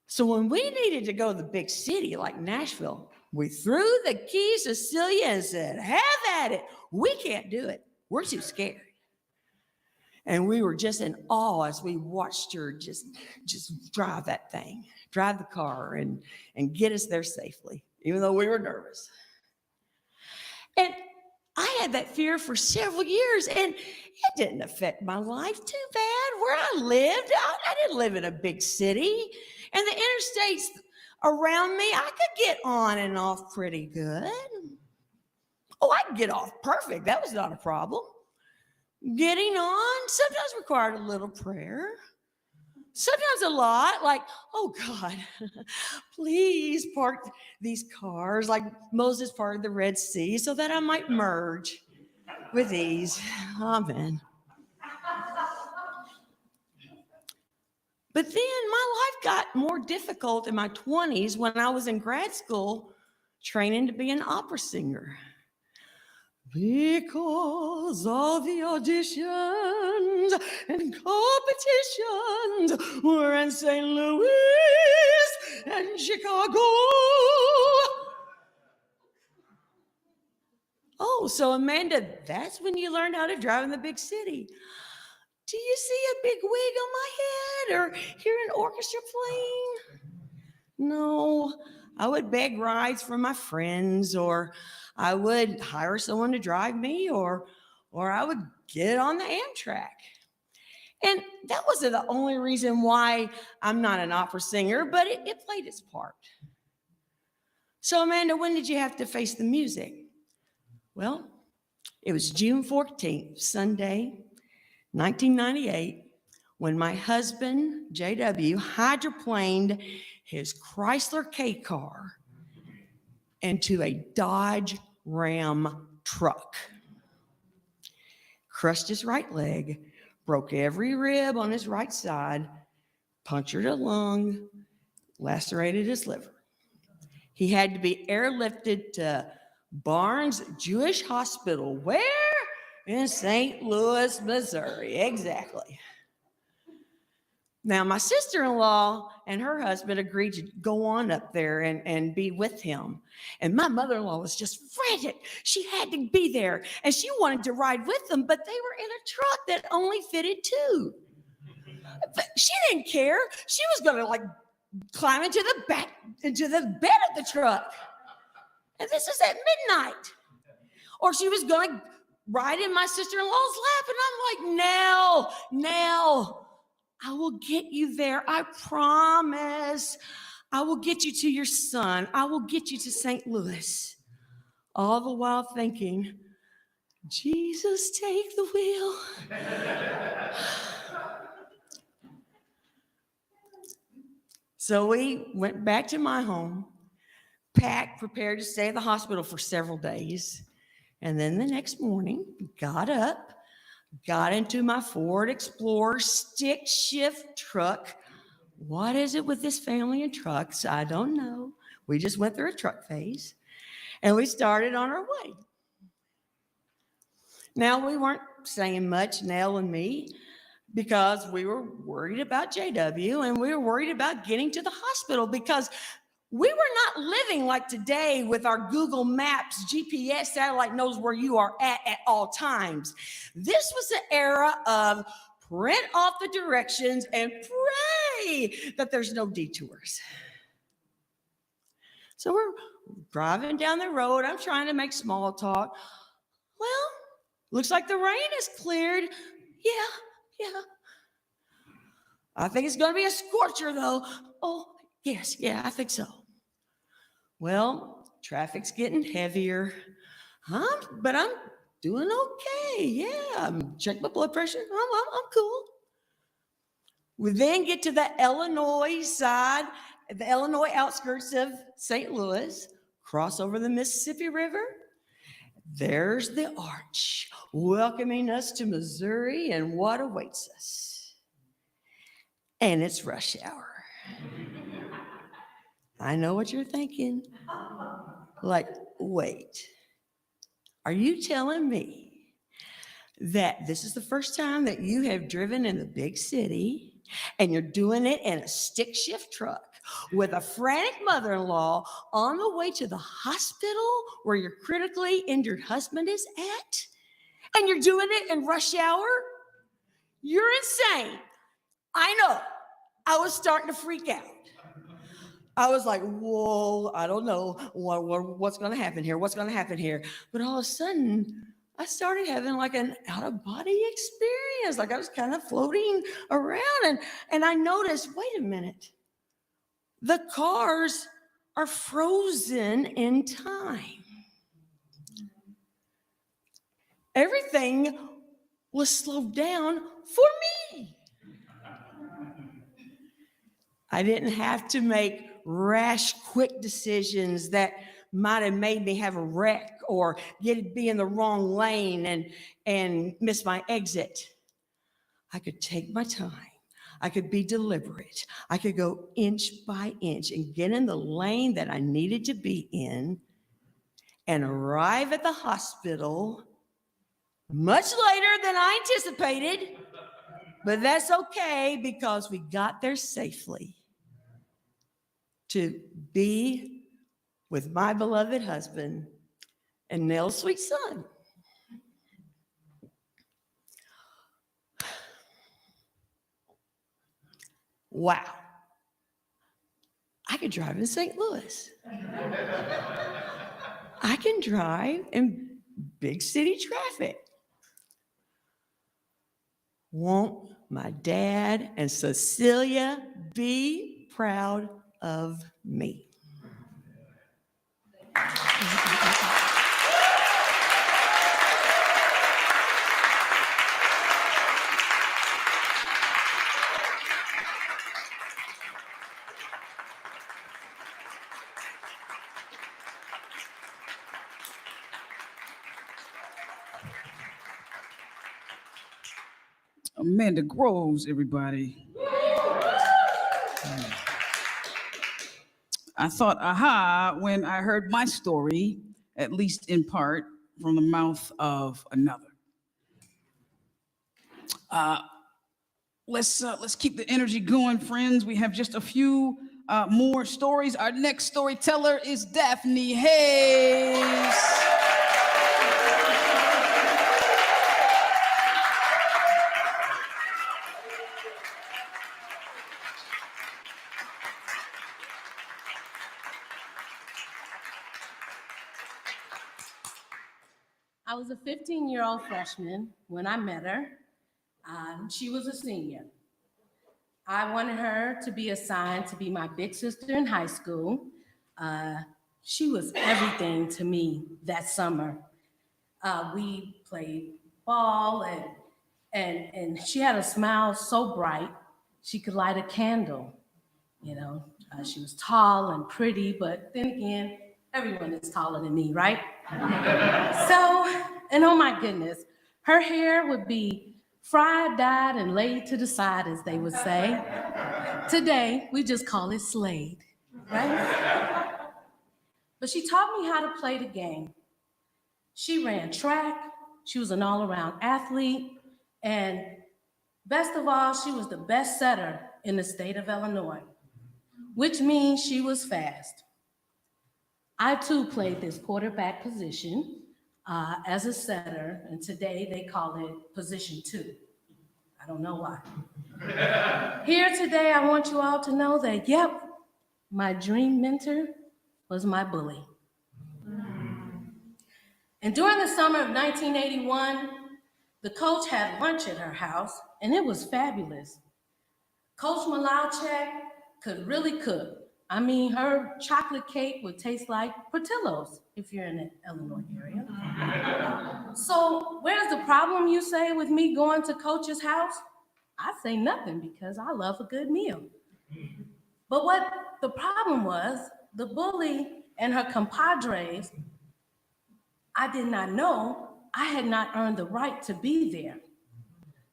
So when we needed to go to the big city like Nashville, we threw the keys to Celia and said, have at it. We can't do it. We're too scared. And we were just in awe as we watched her just drive that thing, drive the car and get us there safely, even though we were nervous. And I had that fear for several years, and it didn't affect my life too bad where I lived. I didn't live in a big city, and the interstates around me, I could get on and off pretty good. Oh, I could get off perfect. That was not a problem. Getting on sometimes required a little prayer. Sometimes a lot, like, oh God, please park these cars like Moses parted the Red Sea so that I might merge with ease. Amen. But then my life got more difficult in my 20s when I was in grad school training to be an opera singer. Because all the auditions and competitions were in St. Louis and Chicago. Oh, so Amanda, that's when you learned how to drive in the big city. Do you see a big wig on my head or hear an orchestra playing? No, I would beg rides from my friends, or I would hire someone to drive me, or I would get on the Amtrak. And that wasn't the only reason why I'm not an opera singer, but it played its part. So Amanda, when did you have to face the music? Well, it was June 14th, Sunday, 1998, when my husband, JW, hydroplaned his Chrysler K car into a Dodge Ram truck. Crushed his right leg, broke every rib on his right side, punctured a lung, lacerated his liver. He had to be airlifted to Barnes Jewish Hospital. Where? In St. Louis, Missouri. Exactly. Now, my sister-in-law and her husband agreed to go on up there and be with him. And my mother-in-law was just frantic. She had to be there, and she wanted to ride with them, but they were in a truck that only fitted two. But she didn't care. She was going to climb into the bed of the truck. And this is at midnight. Or she was going to ride in my sister-in-law's lap, and I'm like, now. I will get you there. I promise. I will get you to your son. I will get you to St. Louis. All the while thinking, Jesus, take the wheel. So we went back to my home, packed, prepared to stay at the hospital for several days. And then the next morning, got up, got into my Ford Explorer stick shift truck. What is it with this family and trucks? I don't know. We just went through a truck phase, and we started on our way. Now, we weren't saying much, Nell and me, because we were worried about JW, and we were worried about getting to the hospital because we were not living like today with our Google Maps, GPS satellite knows where you are at all times. This was the era of print off the directions and pray that there's no detours. So we're driving down the road. I'm trying to make small talk. Well, looks like the rain is cleared. Yeah. I think it's going to be a scorcher, though. Oh, yes, yeah, I think so. Well, traffic's getting heavier, but I'm doing okay. Yeah, check my blood pressure. I'm cool. We then get to the Illinois side, the Illinois outskirts of St. Louis, cross over the Mississippi River. There's the arch welcoming us to Missouri and what awaits us. And it's rush hour. I know what you're thinking. Like, wait, are you telling me that this is the first time that you have driven in the big city and you're doing it in a stick shift truck with a frantic mother-in-law on the way to the hospital where your critically injured husband is at? And you're doing it in rush hour? You're insane. I know. I was starting to freak out. I was like, whoa, I don't know what's going to happen here. What's going to happen here? But all of a sudden, I started having like an out-of-body experience. Like I was kind of floating around and I noticed, wait a minute, the cars are frozen in time. Everything was slowed down for me. I didn't have to make rash, quick decisions that might have made me have a wreck or be in the wrong lane and miss my exit. I could take my time. I could be deliberate. I could go inch by inch and get in the lane that I needed to be in and arrive at the hospital much later than I anticipated. But that's okay because we got there safely to be with my beloved husband and Nell's sweet son. Wow. I could drive in St. Louis. I can drive in big city traffic. Won't my dad and Cecilia be proud of me? Amanda Groves, everybody. I thought, aha, when I heard my story, at least in part, from the mouth of another. Let's keep the energy going, friends. We have just a few more stories. Our next storyteller is Daphne Hayes. I was a 15-year-old freshman when I met her. She was a senior. I wanted her to be assigned to be my big sister in high school. She was everything to me that summer. We played ball and she had a smile so bright, she could light a candle. You know, she was tall and pretty, but then again, everyone is taller than me, right? So, and oh my goodness, her hair would be fried, dyed, and laid to the side, as they would say. Today, we just call it slayed, right? But she taught me how to play the game. She ran track, she was an all-around athlete, and best of all, she was the best setter in the state of Illinois, which means she was fast. I too played this quarterback position as a setter, and today they call it position 2. I don't know why. Here today, I want you all to know that, yep, my dream mentor was my bully. And during the summer of 1981, the coach had lunch at her house, and it was fabulous. Coach Malachek could really cook. I mean, her chocolate cake would taste like Portillo's if you're in the Illinois area. So where's the problem, you say, with me going to Coach's house? I say nothing because I love a good meal. But what the problem was, the bully and her compadres, I did not know I had not earned the right to be there.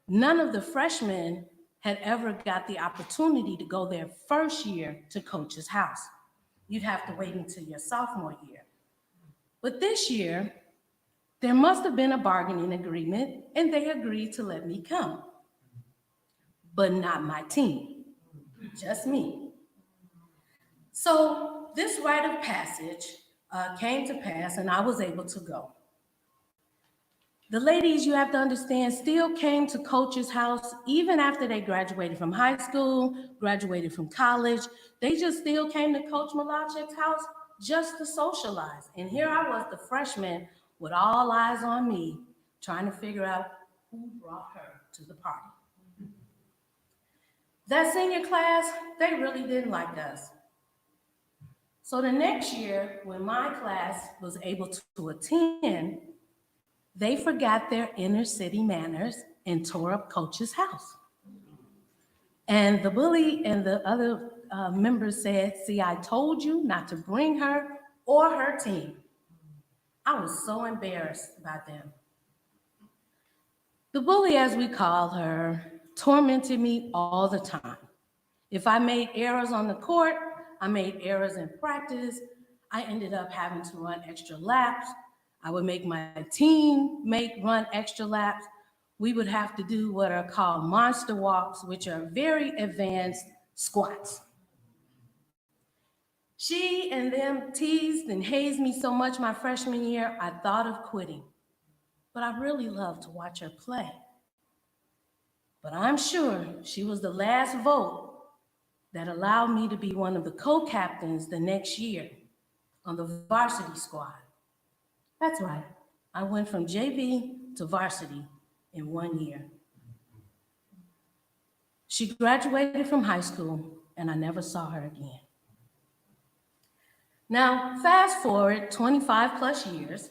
None of the freshmen had ever got the opportunity to go their first year to Coach's house. You'd have to wait until your sophomore year. But this year, there must have been a bargaining agreement and they agreed to let me come. But not my team, just me. So this rite of passage came to pass and I was able to go. The ladies, you have to understand, still came to Coach's house even after they graduated from high school, graduated from college. They just still came to Coach Malachek's house just to socialize. And here I was, the freshman, with all eyes on me, trying to figure out who brought her to the party. That senior class, they really didn't like us. So the next year, when my class was able to attend, they forgot their inner city manners and tore up Coach's house. And the bully and the other members said, see, I told you not to bring her or her team. I was so embarrassed by them. The bully, as we call her, tormented me all the time. If I made errors on the court, I made errors in practice. I ended up having to run extra laps. I would make my team run extra laps. We would have to do what are called monster walks, which are very advanced squats. She and them teased and hazed me so much my freshman year, I thought of quitting. But I really loved to watch her play. But I'm sure she was the last vote that allowed me to be one of the co-captains the next year on the varsity squad. That's right, I went from JV to varsity in 1 year. She graduated from high school and I never saw her again. Now, fast forward 25 plus years,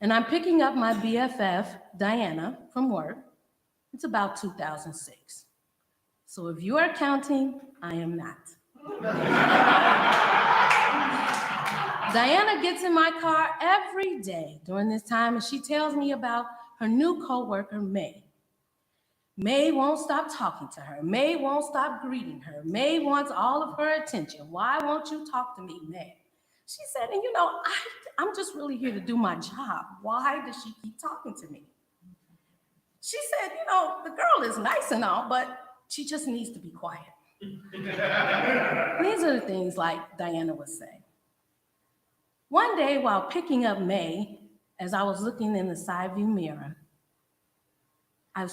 and I'm picking up my BFF, Diana, from work. It's about 2006. So if you are counting, I am not. Diana gets in my car every day during this time and she tells me about her new coworker, May. May won't stop talking to her. May won't stop greeting her. May wants all of her attention. Why won't you talk to me, May? She said, and you know, I'm just really here to do my job. Why does she keep talking to me? She said, you know, the girl is nice and all, but she just needs to be quiet. These are the things like Diana would say. One day while picking up May, as I was looking in the side view mirror, I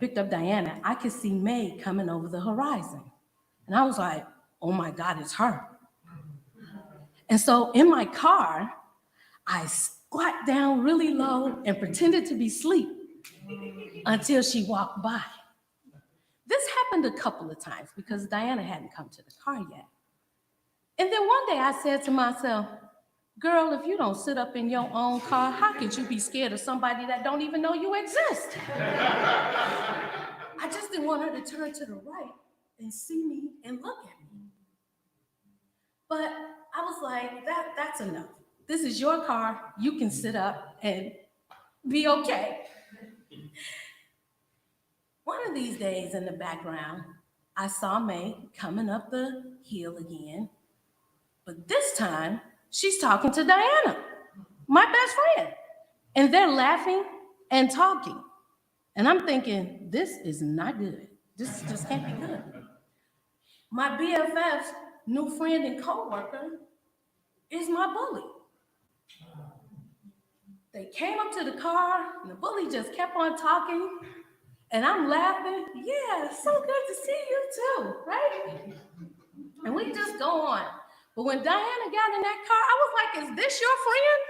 picked up Diana, I could see May coming over the horizon. And I was like, oh my God, it's her. And so in my car, I squat down really low and pretended to be asleep until she walked by. This happened a couple of times because Diana hadn't come to the car yet. And then one day I said to myself, girl, if you don't sit up in your own car, how could you be scared of somebody that don't even know you exist? I just didn't want her to turn to the right and see me and look at me. But I was like, that's enough. This is your car. You can sit up and be okay. One of these days in the background, I saw May coming up the hill again, but this time, she's talking to Diana, my best friend. And they're laughing and talking. And I'm thinking, this is not good. This just can't be good. My BFF's new friend and coworker is my bully. They came up to the car and the bully just kept on talking and I'm laughing. Yeah, it's so good to see you too, right? And we just go on. But when Diana got in that car, I was like, is this your friend?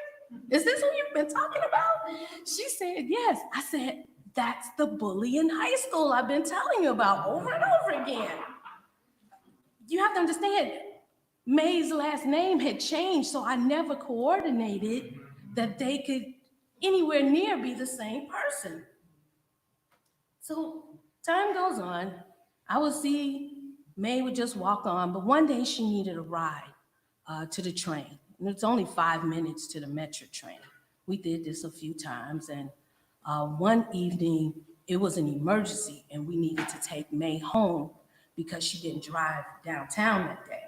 Is this who you've been talking about? She said, yes. I said, that's the bully in high school I've been telling you about over and over again. You have to understand, May's last name had changed, so I never coordinated that they could anywhere near be the same person. So time goes on. I would see May would just walk on, but one day she needed a ride to the train. And it's only 5 minutes to the metro train. We did this a few times, and one evening it was an emergency and we needed to take May home because she didn't drive downtown that day.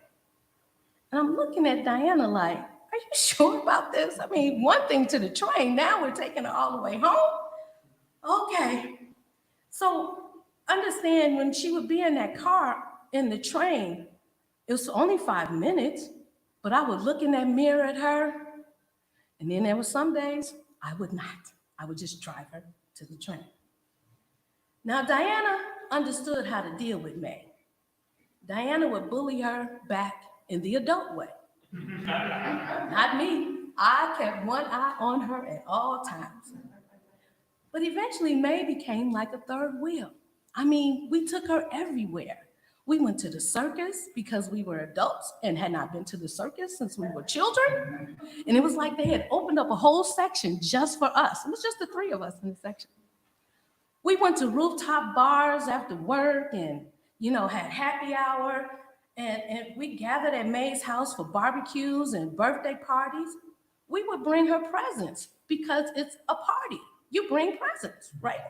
And I'm looking at Diana like, are you sure about this? I mean, one thing to the train, now we're taking her all the way home? Okay. So understand, when she would be in that car, in the train, it was only 5 minutes, but I would look in that mirror at her, and then there were some days I would not. I would just drive her to the train. Now, Diana understood how to deal with May. Diana would bully her back in the adult way. Not me. I kept one eye on her at all times. But eventually, May became like a third wheel. I mean, we took her everywhere. We went to the circus because we were adults and had not been to the circus since we were children. And it was like they had opened up a whole section just for us. It was just the three of us in the section. We went to rooftop bars after work and, had happy hour. And we gathered at May's house for barbecues and birthday parties. We would bring her presents because it's a party. You bring presents, right?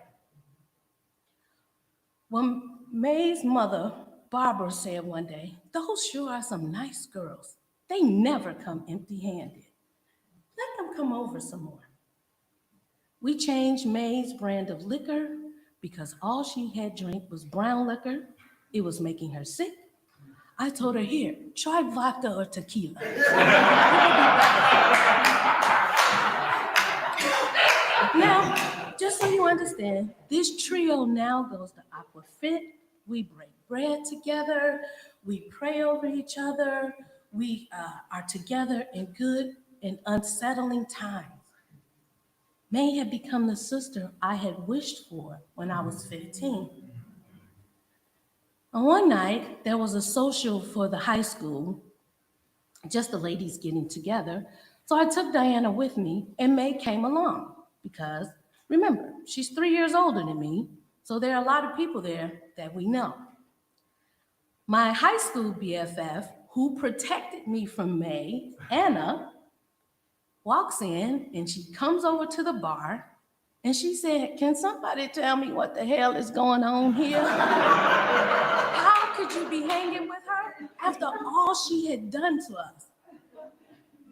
When May's mother, Barbara, said one day, "Those sure are some nice girls. They never come empty-handed. Let them come over some more." We changed May's brand of liquor because all she had drank was brown liquor. It was making her sick. I told her, "Here, try vodka or tequila." Now, just so you understand, this trio now goes to Aquafit. We break bread together. We pray over each other. We are together in good and unsettling times. May had become the sister I had wished for when I was 15. And one night, there was a social for the high school, just the ladies getting together. So I took Diana with me, and May came along because, remember, she's 3 years older than me, so there are a lot of people there that we know. My high school BFF, who protected me from May, Anna, walks in, and she comes over to the bar, and she said, "Can somebody tell me what the hell is going on here? How could you be hanging with her after all she had done to us?"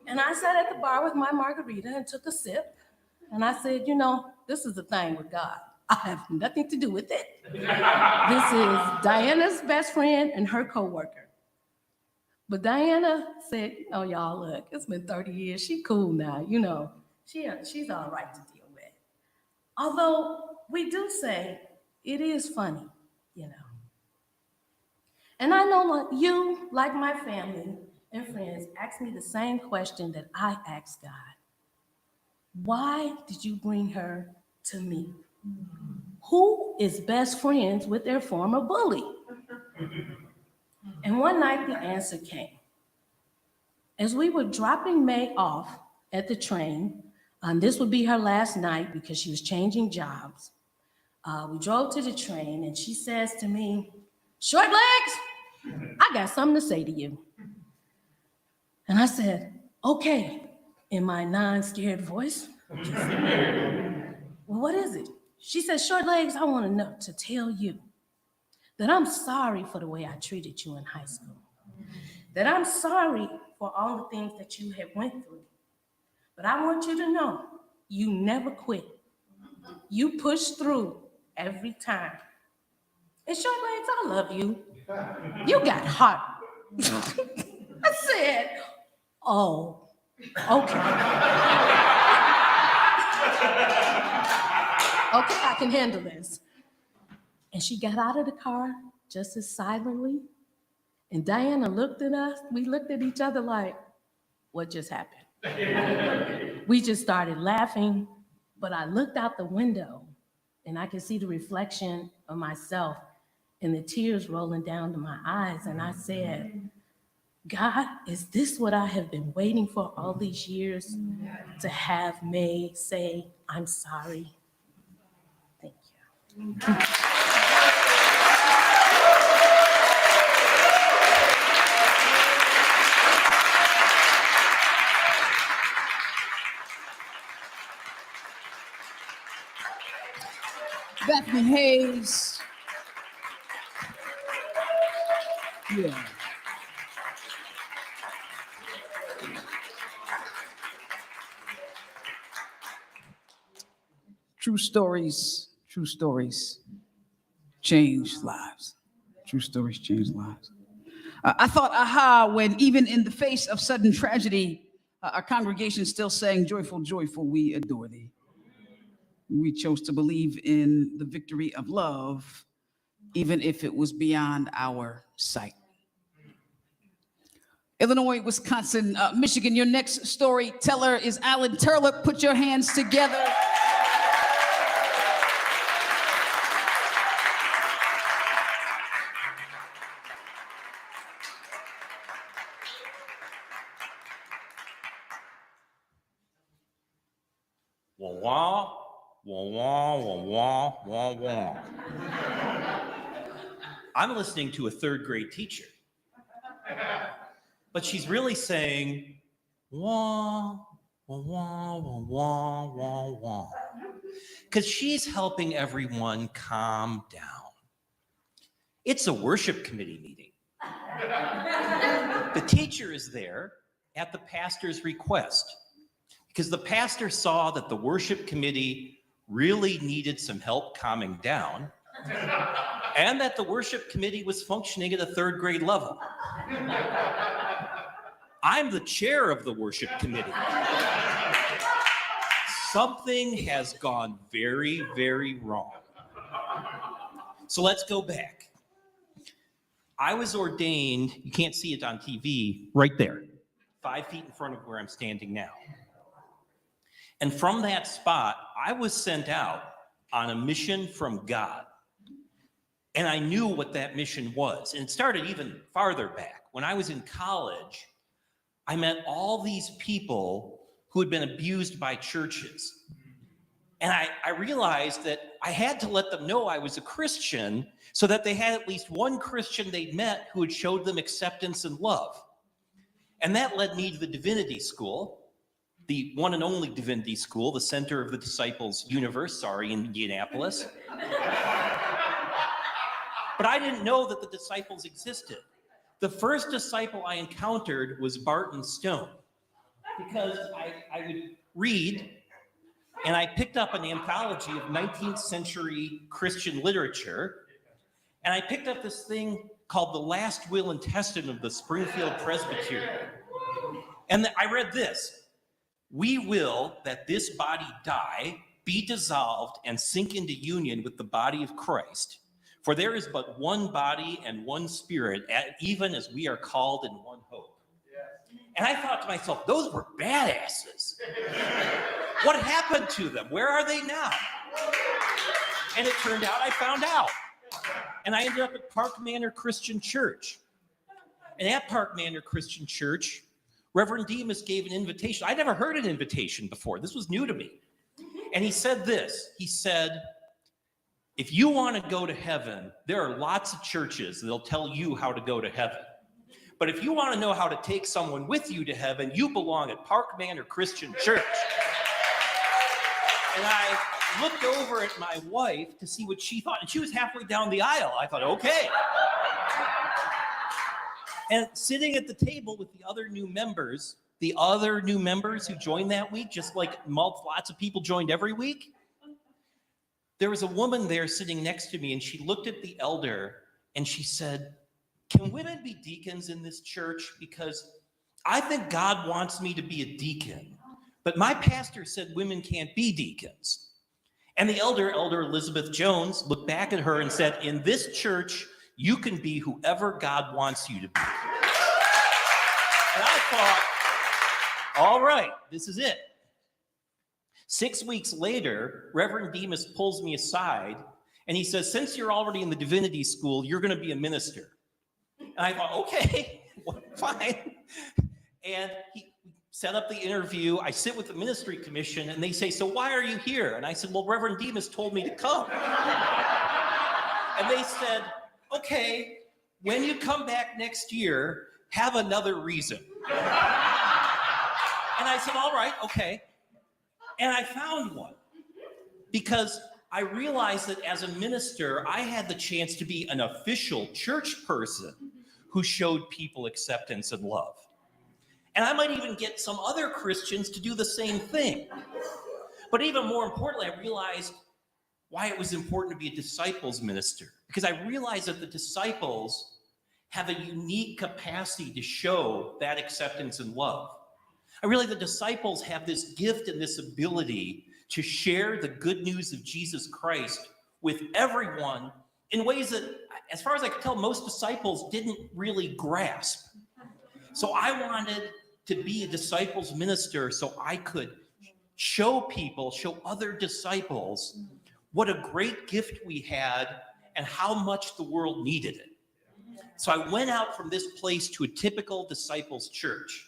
And I sat at the bar with my margarita and took a sip, and I said, "This is the thing with God. I have nothing to do with it. This is Diana's best friend and her coworker." But Diana said, "Y'all, look, it's been 30 years. She cool now, she's all right to deal with." Although we do say it is funny, And I know you, like my family and friends, ask me the same question that I asked God. Why did you bring her to me? Who is best friends with their former bully? And one night the answer came. As we were dropping May off at the train, this would be her last night because she was changing jobs. We drove to the train and she says to me, "Short legs, I got something to say to you." And I said, "Okay," in my non-scared voice. "Well, what is it?" She said, "Short legs, I want to tell you that I'm sorry for the way I treated you in high school. That I'm sorry for all the things that you have went through. But I want you to know, you never quit. You pushed through every time. And Short legs, I love you. You got heart." I said, "Oh, okay." "Okay, I can handle this." And she got out of the car just as silently. And Diana looked at us. We looked at each other like, what just happened? We just started laughing. But I looked out the window and I could see the reflection of myself and the tears rolling down to my eyes. And I said, God, is this what I have been waiting for all these years? To have May say, I'm sorry. Thank you. Bethany Hayes. Yeah. True stories change lives. True stories change lives. I thought, aha, when even in the face of sudden tragedy, our congregation still sang, joyful, joyful, we adore thee. We chose to believe in the victory of love, even if it was beyond our sight. Illinois, Wisconsin, Michigan, your next storyteller is Alan Turlip. Put your hands together. Wah, wah, wah, wah, wah, wah, wah. I'm listening to a third grade teacher, but she's really saying wah, wah, wah, wah, wah, wah, wah, because she's helping everyone calm down. It's a worship committee meeting. The teacher is there at the pastor's request, because the pastor saw that the worship committee really needed some help calming down, and that the worship committee was functioning at a third grade level. I'm the chair of the worship committee. Something has gone very, very wrong. So let's go back. I was ordained, you can't see it on TV, right there, 5 feet in front of where I'm standing now. And from that spot, I was sent out on a mission from God. And I knew what that mission was. And it started even farther back. When I was in college, I met all these people who had been abused by churches. And I realized that I had to let them know I was a Christian so that they had at least one Christian they'd met who had showed them acceptance and love. And that led me to the divinity school, the one and only divinity school, the center of the disciples' universe, in Indianapolis. But I didn't know that the disciples existed. The first disciple I encountered was Barton Stone, because I would read, and I picked up an anthology of 19th century Christian literature, and I picked up this thing called The Last Will and Testament of the Springfield Presbytery. And I read this: we will that this body die, be dissolved, and sink into union with the body of Christ. For there is but one body and one spirit, even as we are called in one hope. And I thought to myself, those were badasses. What happened to them? Where are they now? And it turned out I found out. And I ended up at Park Manor Christian Church. And at Park Manor Christian Church, Reverend Demas gave an invitation. I'd never heard an invitation before. This was new to me. And he said this. He said, if you want to go to heaven, there are lots of churches that'll tell you how to go to heaven. But if you want to know how to take someone with you to heaven, you belong at Park Manor Christian Church. And I looked over at my wife to see what she thought, and she was halfway down the aisle. I thought, okay. And sitting at the table with the other new members who joined that week, just like lots of people joined every week, there was a woman there sitting next to me, and she looked at the elder and she said, can women be deacons in this church? Because I think God wants me to be a deacon, but my pastor said women can't be deacons. And the elder Elizabeth Jones, looked back at her and said, in this church, you can be whoever God wants you to be. And I thought, all right, this is it. 6 weeks later, Reverend Demas pulls me aside and he says, since you're already in the divinity school, you're going to be a minister. And I thought, okay, Fine. And he set up the interview. I sit with the ministry commission and they say, so why are you here? And I said, well, Reverend Demas told me to come. And they said, okay, when you come back next year, have another reason. And I said, all right, okay. And I found one because I realized that as a minister, I had the chance to be an official church person who showed people acceptance and love. And I might even get some other Christians to do the same thing. But even more importantly, I realized why it was important to be a disciples minister, because I realized that the disciples have a unique capacity to show that acceptance and love. I realized the disciples have this gift and this ability to share the good news of Jesus Christ with everyone in ways that, as far as I could tell, most disciples didn't really grasp. So I wanted to be a disciples minister so I could show people, show other disciples what a great gift we had and how much the world needed it. So I went out from this place to a typical disciples church.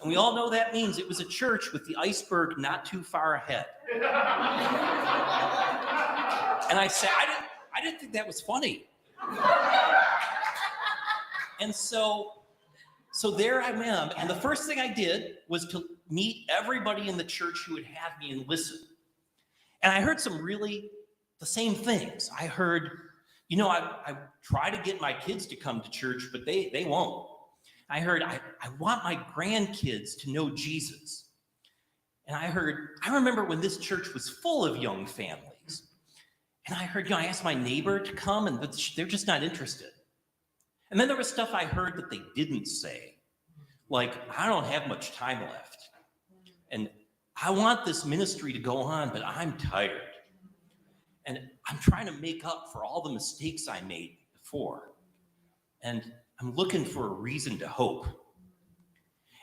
And we all know that means it was a church with the iceberg not too far ahead. And I said, I didn't think that was funny. And so there I am. And the first thing I did was to meet everybody in the church who would have me and listen. And I heard some really the same things. I heard, I try to get my kids to come to church, but they won't. I heard, I want my grandkids to know Jesus. And I remember when this church was full of young families. And I heard, I asked my neighbor to come and they're just not interested. And then there was stuff I heard that they didn't say. Like, I don't have much time left. And I want this ministry to go on, but I'm tired. And I'm trying to make up for all the mistakes I made before. And I'm looking for a reason to hope.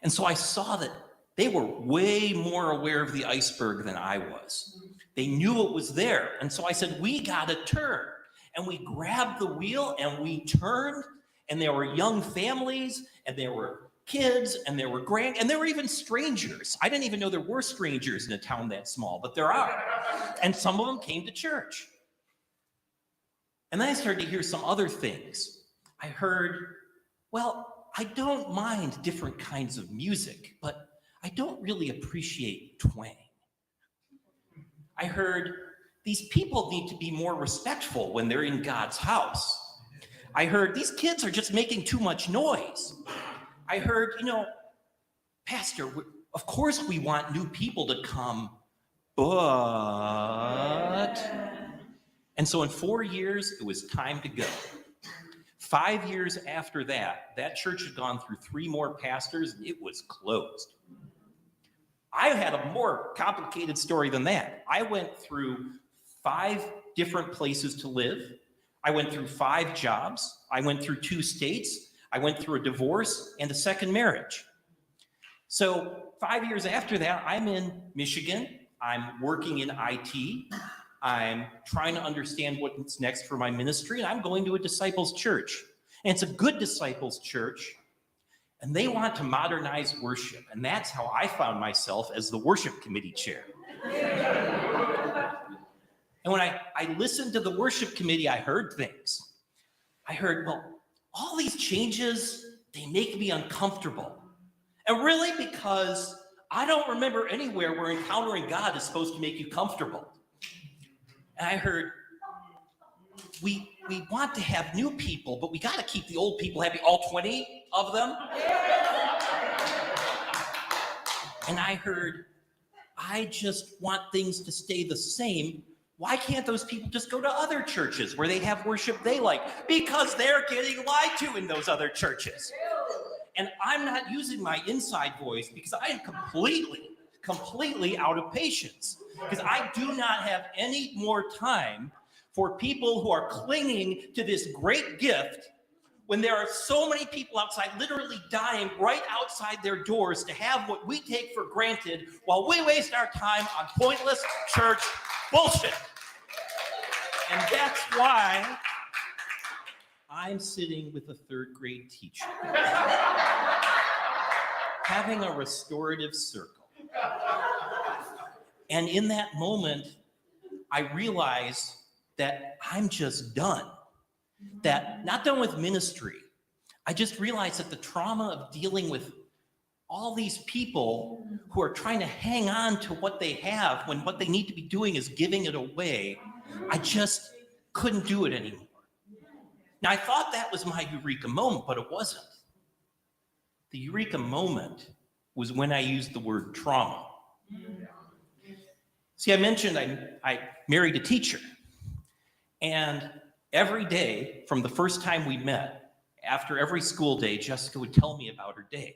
And so I saw that they were way more aware of the iceberg than I was. They knew it was there. And so I said, we got to turn. And we grabbed the wheel and we turned. And there were young families and there were kids and there were and there were even strangers. I didn't even know there were strangers in a town that small, but there are. And some of them came to church. And then I started to hear some other things. I heard, well, I don't mind different kinds of music, but I don't really appreciate twang. I heard these people need to be more respectful when they're in God's house. I heard these kids are just making too much noise. I heard, Pastor, of course we want new people to come, but... And so in 4 years, it was time to go. 5 years after that, that church had gone through 3 more pastors and it was closed. I had a more complicated story than that. I went through 5 different places to live. I went through 5 jobs. I went through 2 states. I went through a divorce and a second marriage. So 5 years after that, I'm in Michigan. I'm working in IT. I'm trying to understand what's next for my ministry, and I'm going to a disciples church. And it's a good disciples church, and they want to modernize worship. And that's how I found myself as the worship committee chair. And when I listened to the worship committee, I heard things. I heard, well, all these changes, they make me uncomfortable. And really because I don't remember anywhere where encountering God is supposed to make you comfortable. And I heard, we want to have new people, but we got to keep the old people happy, all 20 of them. And I heard, I just want things to stay the same. Why can't those people just go to other churches where they have worship they like? Because they're getting lied to in those other churches. And I'm not using my inside voice because I am completely out of patience. Because I do not have any more time for people who are clinging to this great gift when there are so many people outside literally dying right outside their doors to have what we take for granted while we waste our time on pointless church bullshit. And that's why I'm sitting with a third grade teacher having a restorative circle. And in that moment, I realized that I'm just done. That not done with ministry. I just realized that the trauma of dealing with all these people who are trying to hang on to what they have when what they need to be doing is giving it away, I just couldn't do it anymore. Now, I thought that was my eureka moment, but it wasn't. The eureka moment was when I used the word trauma. See, I mentioned I married a teacher. And every day, from the first time we met, after every school day, Jessica would tell me about her day.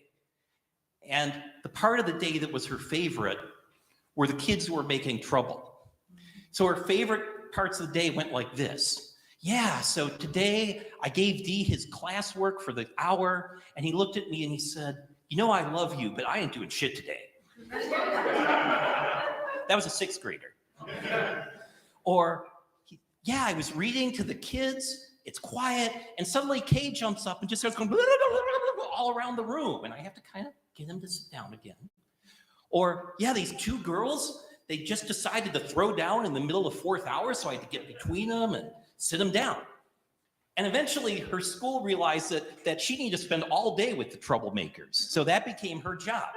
And the part of the day that was her favorite were the kids who were making trouble. So her favorite parts of the day went like this. Yeah, so today I gave Dee his classwork for the hour, and he looked at me and he said, you know, I love you, but I ain't doing shit today. That was a sixth grader. Or, yeah, I was reading to the kids, it's quiet, and suddenly Kay jumps up and just starts going blah, blah, blah, blah, blah, all around the room, and I have to kind of get him to sit down again. Or, yeah, these two girls, they just decided to throw down in the middle of fourth hour, so I had to get between them and sit them down. And eventually her school realized that she needed to spend all day with the troublemakers. So that became her job.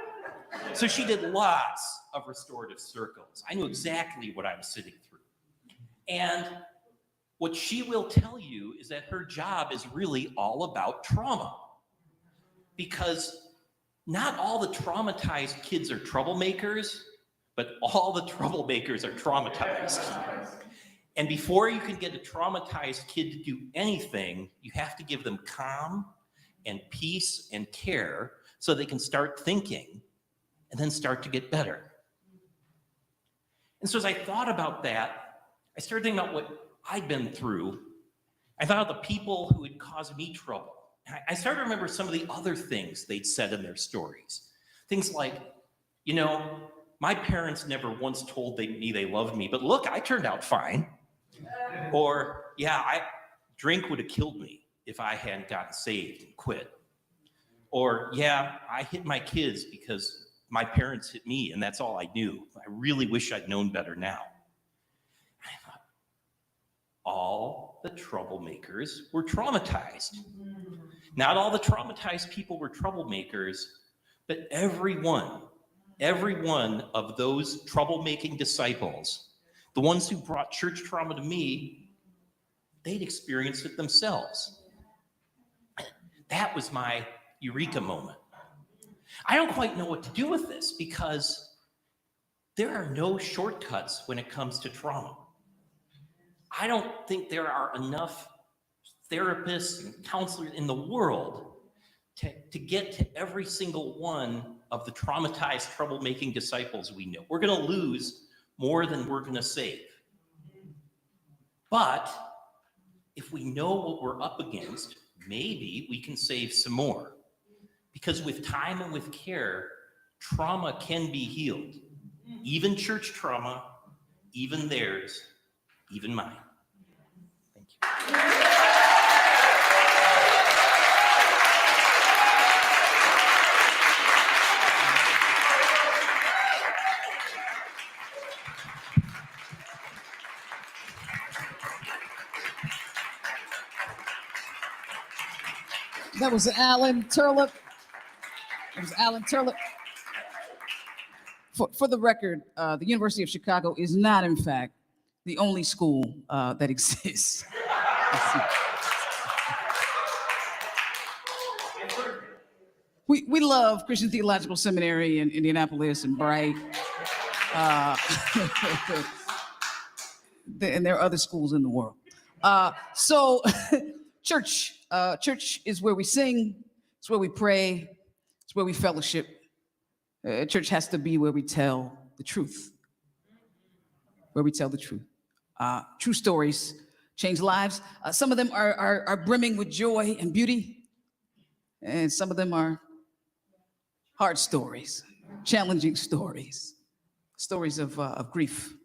So she did lots of restorative circles. I knew exactly what I was sitting through. And what she will tell you is that her job is really all about trauma. Because not all the traumatized kids are troublemakers, but all the troublemakers are traumatized. And before you can get a traumatized kid to do anything, you have to give them calm and peace and care so they can start thinking and then start to get better. And so as I thought about that, I started thinking about what I'd been through. I thought of the people who had caused me trouble. I started to remember some of the other things they'd said in their stories. Things like, you know, my parents never once told me they loved me, but look, I turned out fine. Or, yeah, drink would have killed me if I hadn't gotten saved and quit. Or, yeah, I hit my kids because my parents hit me and that's all I knew. I really wish I'd known better now. I thought, all the troublemakers were traumatized. Not all the traumatized people were troublemakers, but every one of those troublemaking disciples, the ones who brought church trauma to me, they'd experienced it themselves. That was my eureka moment. I don't quite know what to do with this because there are no shortcuts when it comes to trauma. I don't think there are enough therapists and counselors in the world to get to every single one of the traumatized, troublemaking disciples we know. We're going to lose more than we're going to save. But if we know what we're up against, maybe we can save some more. Because with time and with care, trauma can be healed. Even church trauma, even theirs, even mine. Thank you. That was Alan Turlip. That was Alan Turlip. For the record, the University of Chicago is not, in fact, the only school that exists. We love Christian Theological Seminary in Indianapolis and Bright. And there are other schools in the world. So church is where we sing, it's where we pray, it's where we fellowship. Church has to be where we tell the truth. Where we tell the truth. True stories change lives. Some of them are brimming with joy and beauty. And some of them are hard stories, challenging stories, stories of grief.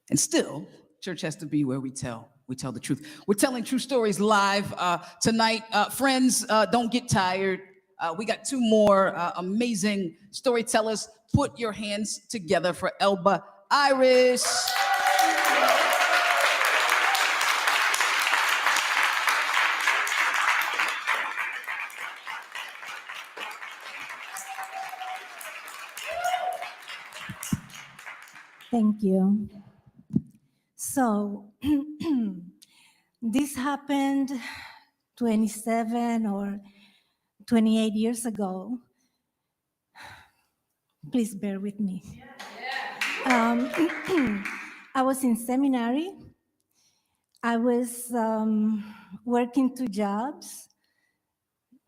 And still, Church has to be where we tell the truth. We're telling true stories live tonight. Friends, don't get tired. We got two more amazing storytellers. Put your hands together for Elba Iris. Thank you. So this happened 27 or 28 years ago. Please bear with me. I was in seminary. I was working 2 jobs,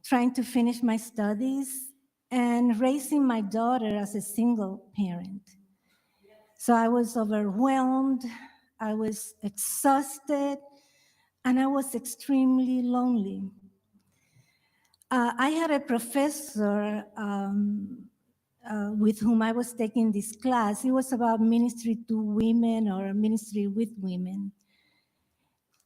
trying to finish my studies and raising my daughter as a single parent. So I was overwhelmed, I was exhausted, and I was extremely lonely. I had a professor with whom I was taking this class. It was about ministry to women or ministry with women.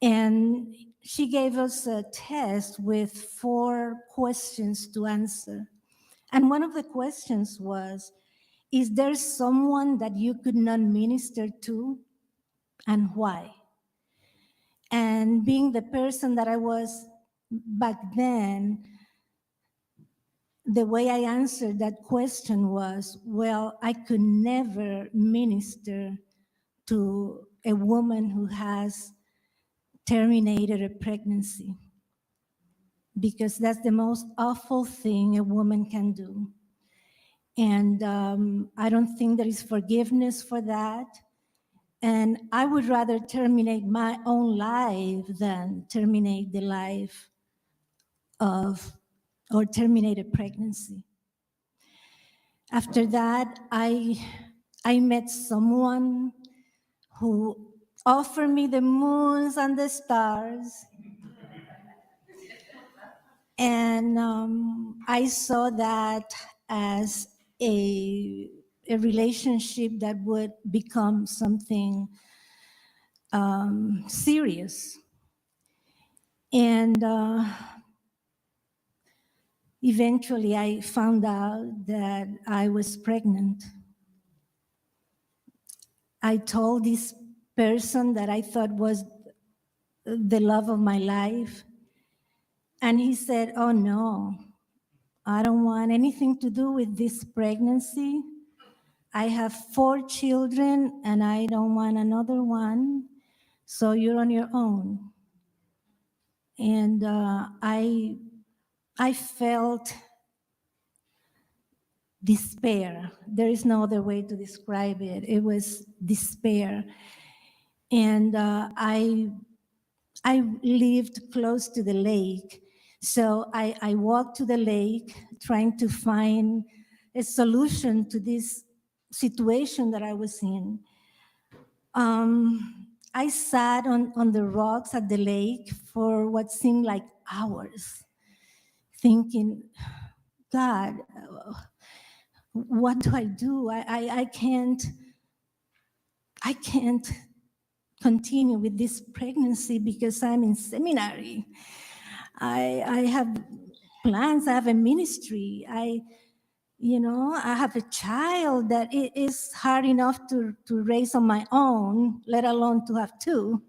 And she gave us a test with 4 questions to answer. And one of the questions was, is there someone that you could not minister to, and why? And being the person that I was back then, the way I answered that question was, well, I could never minister to a woman who has terminated a pregnancy, because that's the most awful thing a woman can do. And I don't think there is forgiveness for that. And I would rather terminate my own life than terminate the life of, or terminate a pregnancy. After that, I met someone who offered me the moons and the stars. And I saw that as a relationship that would become something serious. And eventually I found out that I was pregnant. I told this person that I thought was the love of my life. And he said, oh no, I don't want anything to do with this pregnancy. I have 4 children and I don't want another one, so you're on your own. And I felt despair. There is no other way to describe it. It was despair. And I lived close to the lake. So I walked to the lake trying to find a solution to this situation that I was in. I sat on the rocks at the lake for what seemed like hours, thinking, God, what do I do? I can't continue with this pregnancy because I'm in seminary. I have plans, I have a ministry. I have a child that it is hard enough to raise on my own, let alone to have 2.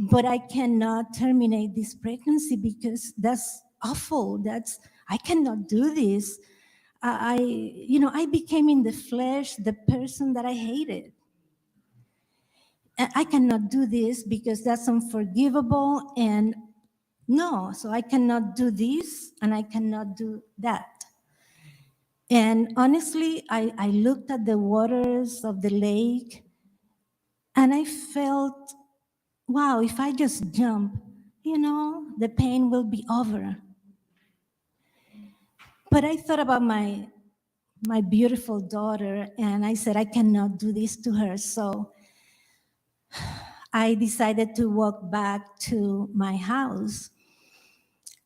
But I cannot terminate this pregnancy because that's awful. I cannot do this. I became in the flesh the person that I hated. I cannot do this because that's unforgivable, and no, so I cannot do this and I cannot do that. And honestly, I looked at the waters of the lake and I felt, wow, if I just jump, the pain will be over. But I thought about my beautiful daughter and I said, I cannot do this to her. So I decided to walk back to my house.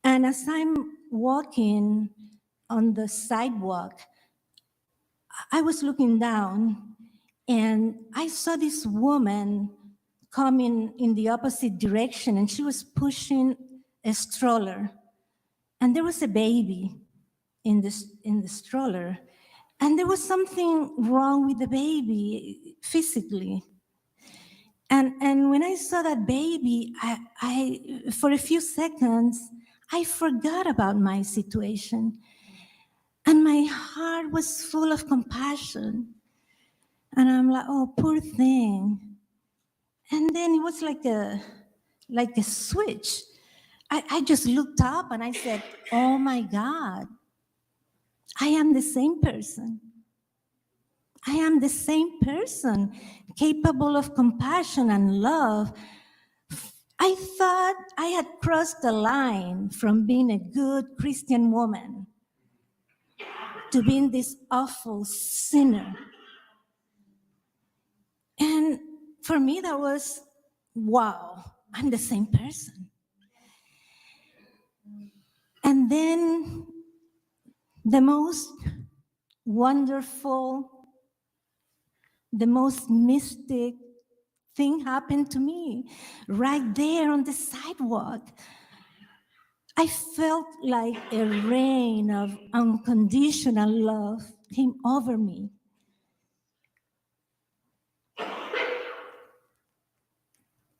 And as I'm walking on the sidewalk, I was looking down and I saw this woman coming in the opposite direction, and she was pushing a stroller. And there was a baby in the stroller. And there was something wrong with the baby physically. And when I saw that baby, I for a few seconds, I forgot about my situation. And my heart was full of compassion. And I'm like, oh, poor thing. And then it was like a switch. I just looked up and I said, oh my God, I am the same person. I am the same person, capable of compassion and love. I thought I had crossed the line from being a good Christian woman to being this awful sinner. And for me, that was, wow, I'm the same person. And then the most wonderful, the most mystic thing happened to me right there on the sidewalk. I felt like a rain of unconditional love came over me.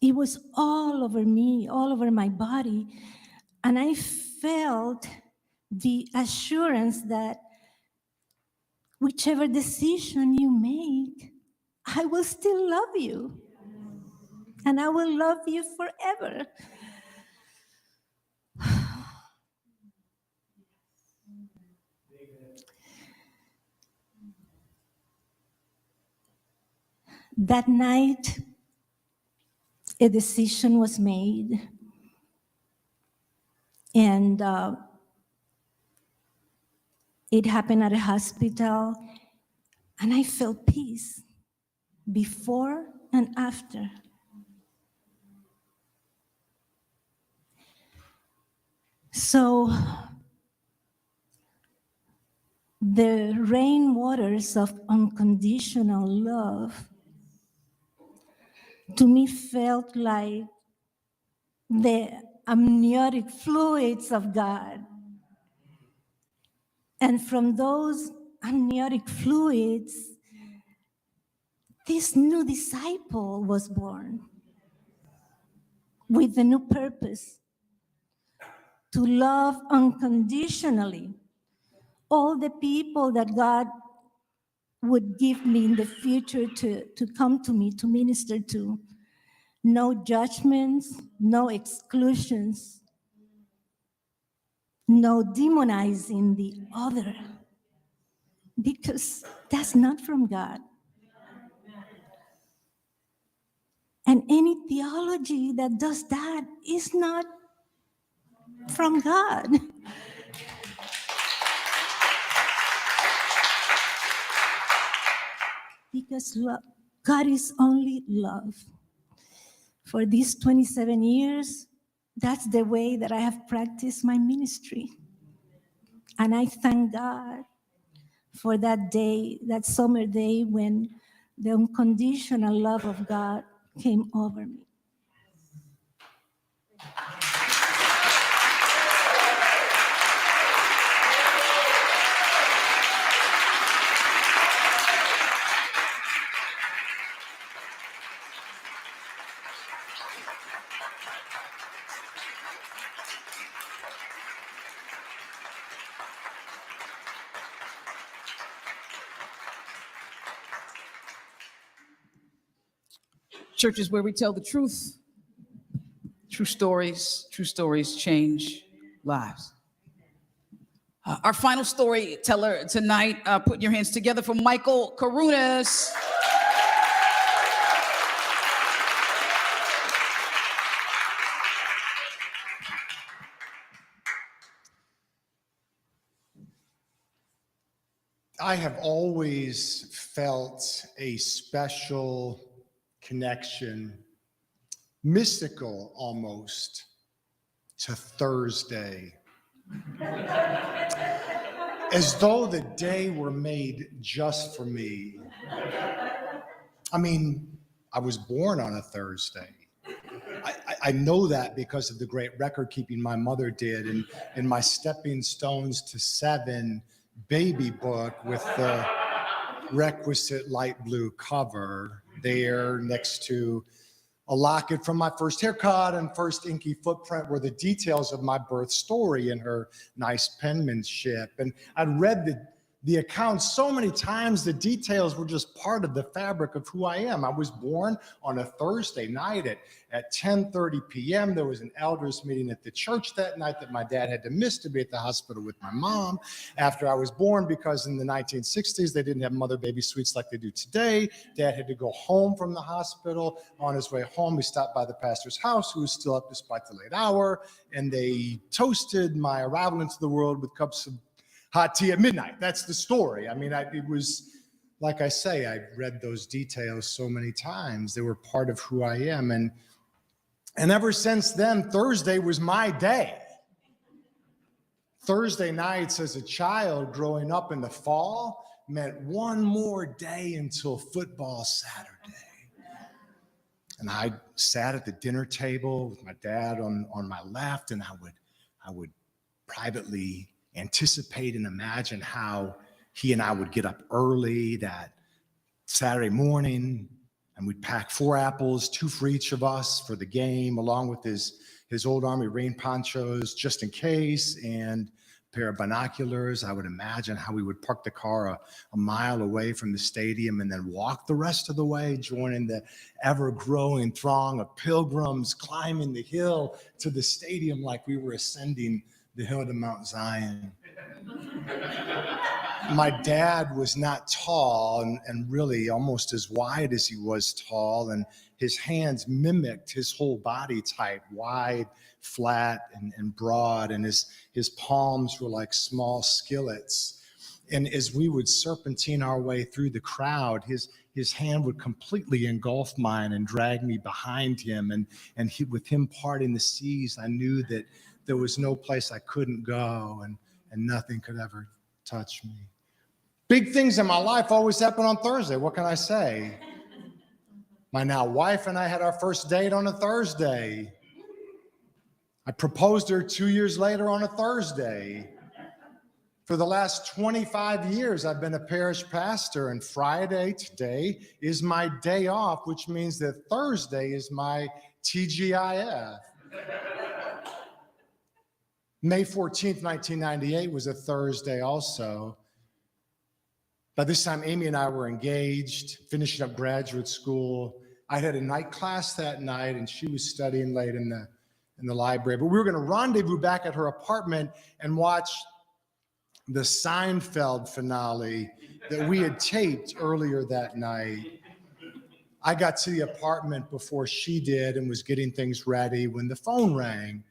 It was all over me, all over my body. And I felt the assurance that whichever decision you make, I will still love you. And I will love you forever. That night, a decision was made. And it happened at a hospital. And I felt peace before and after. So the rainwaters of unconditional love to me felt like the amniotic fluids of God. And from those amniotic fluids, this new disciple was born with a new purpose: to love unconditionally all the people that God would give me in the future to come to me, to minister to. No judgments, no exclusions, no demonizing the other, because that's not from God. And any theology that does that is not from God. Because God is only love. For these 27 years, that's the way that I have practiced my ministry. And I thank God for that day, that summer day, when the unconditional love of God came over me. Churches where we tell the truth. True stories change lives. Our final storyteller tonight, put your hands together for Michael Karunas. I have always felt a special connection, mystical almost, to Thursday. As though the day were made just for me. I mean, I was born on a Thursday. I know that because of the great record keeping my mother did in my Stepping Stones to 7 baby book with the requisite light blue cover there next to a locket from my first haircut and first inky footprint were the details of my birth story in her nice penmanship. And I'd read the accounts so many times, the details were just part of the fabric of who I am. I was born on a Thursday night at 10:30 p.m. There was an elders meeting at the church that night that my dad had to miss to be at the hospital with my mom after I was born, because in the 1960s, they didn't have mother-baby suites like they do today. Dad had to go home from the hospital. On his way home, he stopped by the pastor's house, who was still up despite the late hour, and they toasted my arrival into the world with cups of hot tea at midnight. That's the story. I mean, it was, like I say, I read those details so many times. They were part of who I am. And ever since then, Thursday was my day. Thursday nights as a child growing up in the fall meant one more day until football Saturday. And I sat at the dinner table with my dad on my left, and I would privately anticipate and imagine how he and I would get up early that Saturday morning, and we'd pack 4 apples, 2 for each of us for the game, along with his old Army rain ponchos just in case, and a pair of binoculars. I would imagine how we would park the car a mile away from the stadium and then walk the rest of the way, joining the ever-growing throng of pilgrims climbing the hill to the stadium like we were ascending the hill to Mount Zion. My dad was not tall and really almost as wide as he was tall, and his hands mimicked his whole body type, wide, flat, and broad, and his palms were like small skillets. And as we would serpentine our way through the crowd, his hand would completely engulf mine and drag me behind him, and with him parting the seas, I knew that there was no place I couldn't go, and nothing could ever touch me. Big things in my life always happen on Thursday. What can I say? My now wife and I had our first date on a Thursday. I proposed to her 2 years later on a Thursday. For the last 25 years, I've been a parish pastor, and Friday, today, is my day off, which means that Thursday is my TGIF. May 14th, 1998 was a Thursday also. By this time, Amy and I were engaged, finishing up graduate school. I had a night class that night, and she was studying late in the library. But we were going to rendezvous back at her apartment and watch the Seinfeld finale that we had taped earlier that night. I got to the apartment before she did and was getting things ready when the phone rang.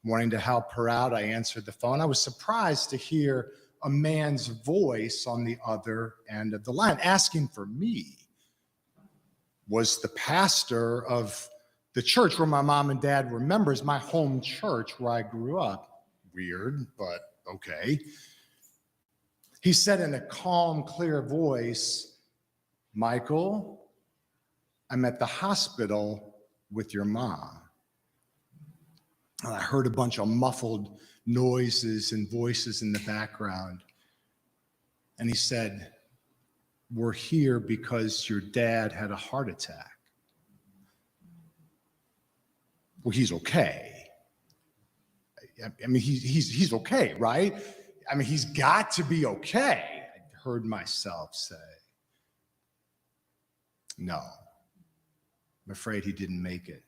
Wanting to help her out, I answered the phone. I was surprised to hear a man's voice on the other end of the line asking for me. Was the pastor of the church where my mom and dad were members, my home church where I grew up. Weird, but okay. He said in a calm, clear voice, "Michael, I'm at the hospital with your mom." And I heard a bunch of muffled noises and voices in the background. And he said, "We're here because your dad had a heart attack." Well, he's okay. I mean, he's okay, right? I mean, he's got to be okay, I heard myself say. No, I'm afraid he didn't make it.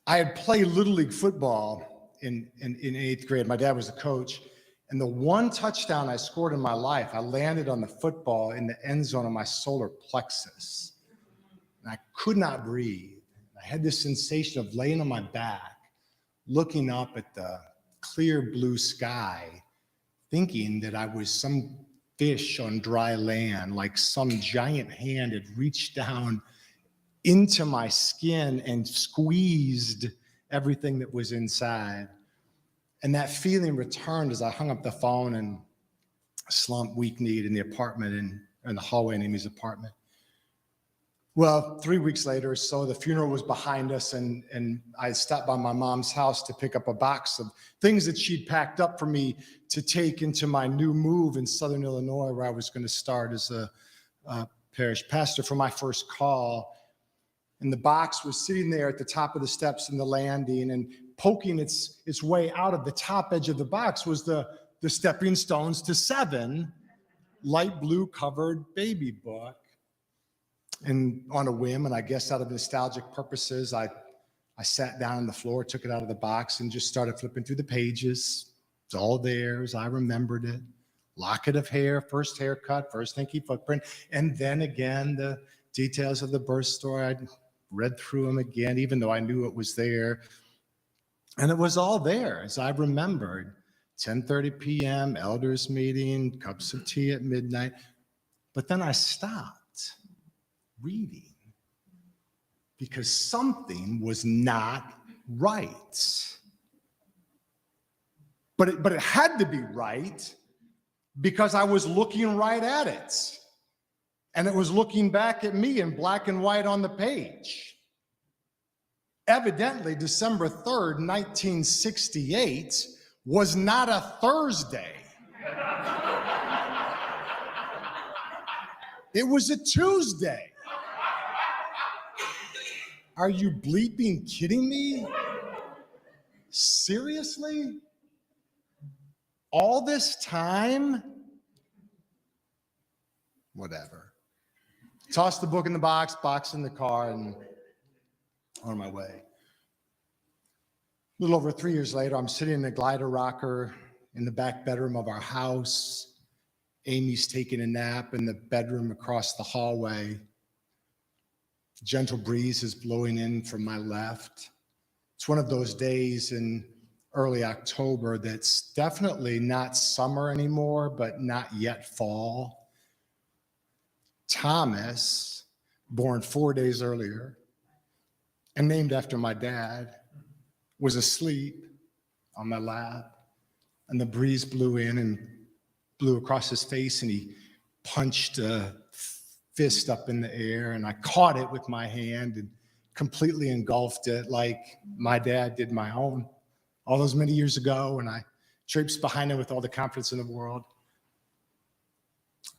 I had played Little League football in 8th grade. My dad was the coach. And the one touchdown I scored in my life, I landed on the football in the end zone of my solar plexus. And I could not breathe. I had this sensation of laying on my back, looking up at the clear blue sky, thinking that I was some fish on dry land, like some giant hand had reached down into my skin and squeezed everything that was inside. And that feeling returned as I hung up the phone and slumped weak-kneed in the apartment in the hallway in Amy's apartment. Well, 3 weeks later, so the funeral was behind us, and I stopped by my mom's house to pick up a box of things that she'd packed up for me to take into my new move in Southern Illinois, where I was going to start as a parish pastor for my first call. And the box was sitting there at the top of the steps in the landing, and poking its way out of the top edge of the box was the stepping stones to 7 light blue covered baby book. And on a whim, and I guess out of nostalgic purposes, I sat down on the floor, took it out of the box, and just started flipping through the pages. It's all there as I remembered it. Locket of hair, first haircut, first hinky footprint, and then again, the details of the birth story. I read through them again, even though I knew it was there. And it was all there as I remembered. 10:30 p.m., elders meeting, cups of tea at midnight. But then I stopped reading because something was not right. But it had to be right because I was looking right at it. And it was looking back at me in black and white on the page. Evidently, December 3rd, 1968 was not a Thursday. It was a Tuesday. Are you bleeping kidding me? Seriously? All this time? Whatever. Tossed the book in the box in the car, and on my way. A little over 3 years later, I'm sitting in a glider rocker in the back bedroom of our house. Amy's taking a nap in the bedroom across the hallway. A gentle breeze is blowing in from my left. It's one of those days in early October that's definitely not summer anymore, but not yet fall. Thomas, born 4 days earlier and named after my dad, was asleep on my lap, and the breeze blew in and blew across his face, and he punched a fist up in the air, and I caught it with my hand and completely engulfed it like my dad did my own all those many years ago, and I traipsed behind him with all the confidence in the world.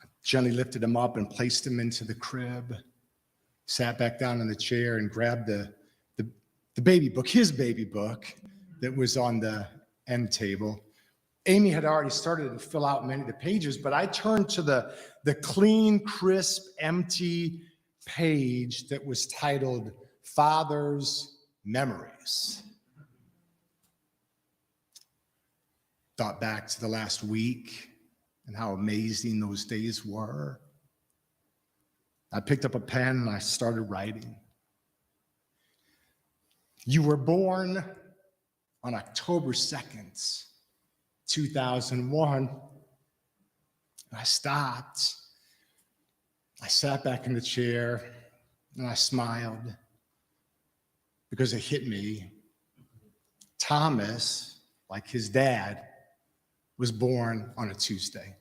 I gently lifted him up and placed him into the crib, sat back down in the chair and grabbed the baby book, his baby book, that was on the end table. Amy had already started to fill out many of the pages, but I turned to the clean, crisp, empty page that was titled Father's Memories. Thought back to the last week and how amazing those days were. I picked up a pen and I started writing. You were born on October 2nd, 2001. I stopped. I sat back in the chair and I smiled because it hit me. Thomas, like his dad, was born on a Tuesday.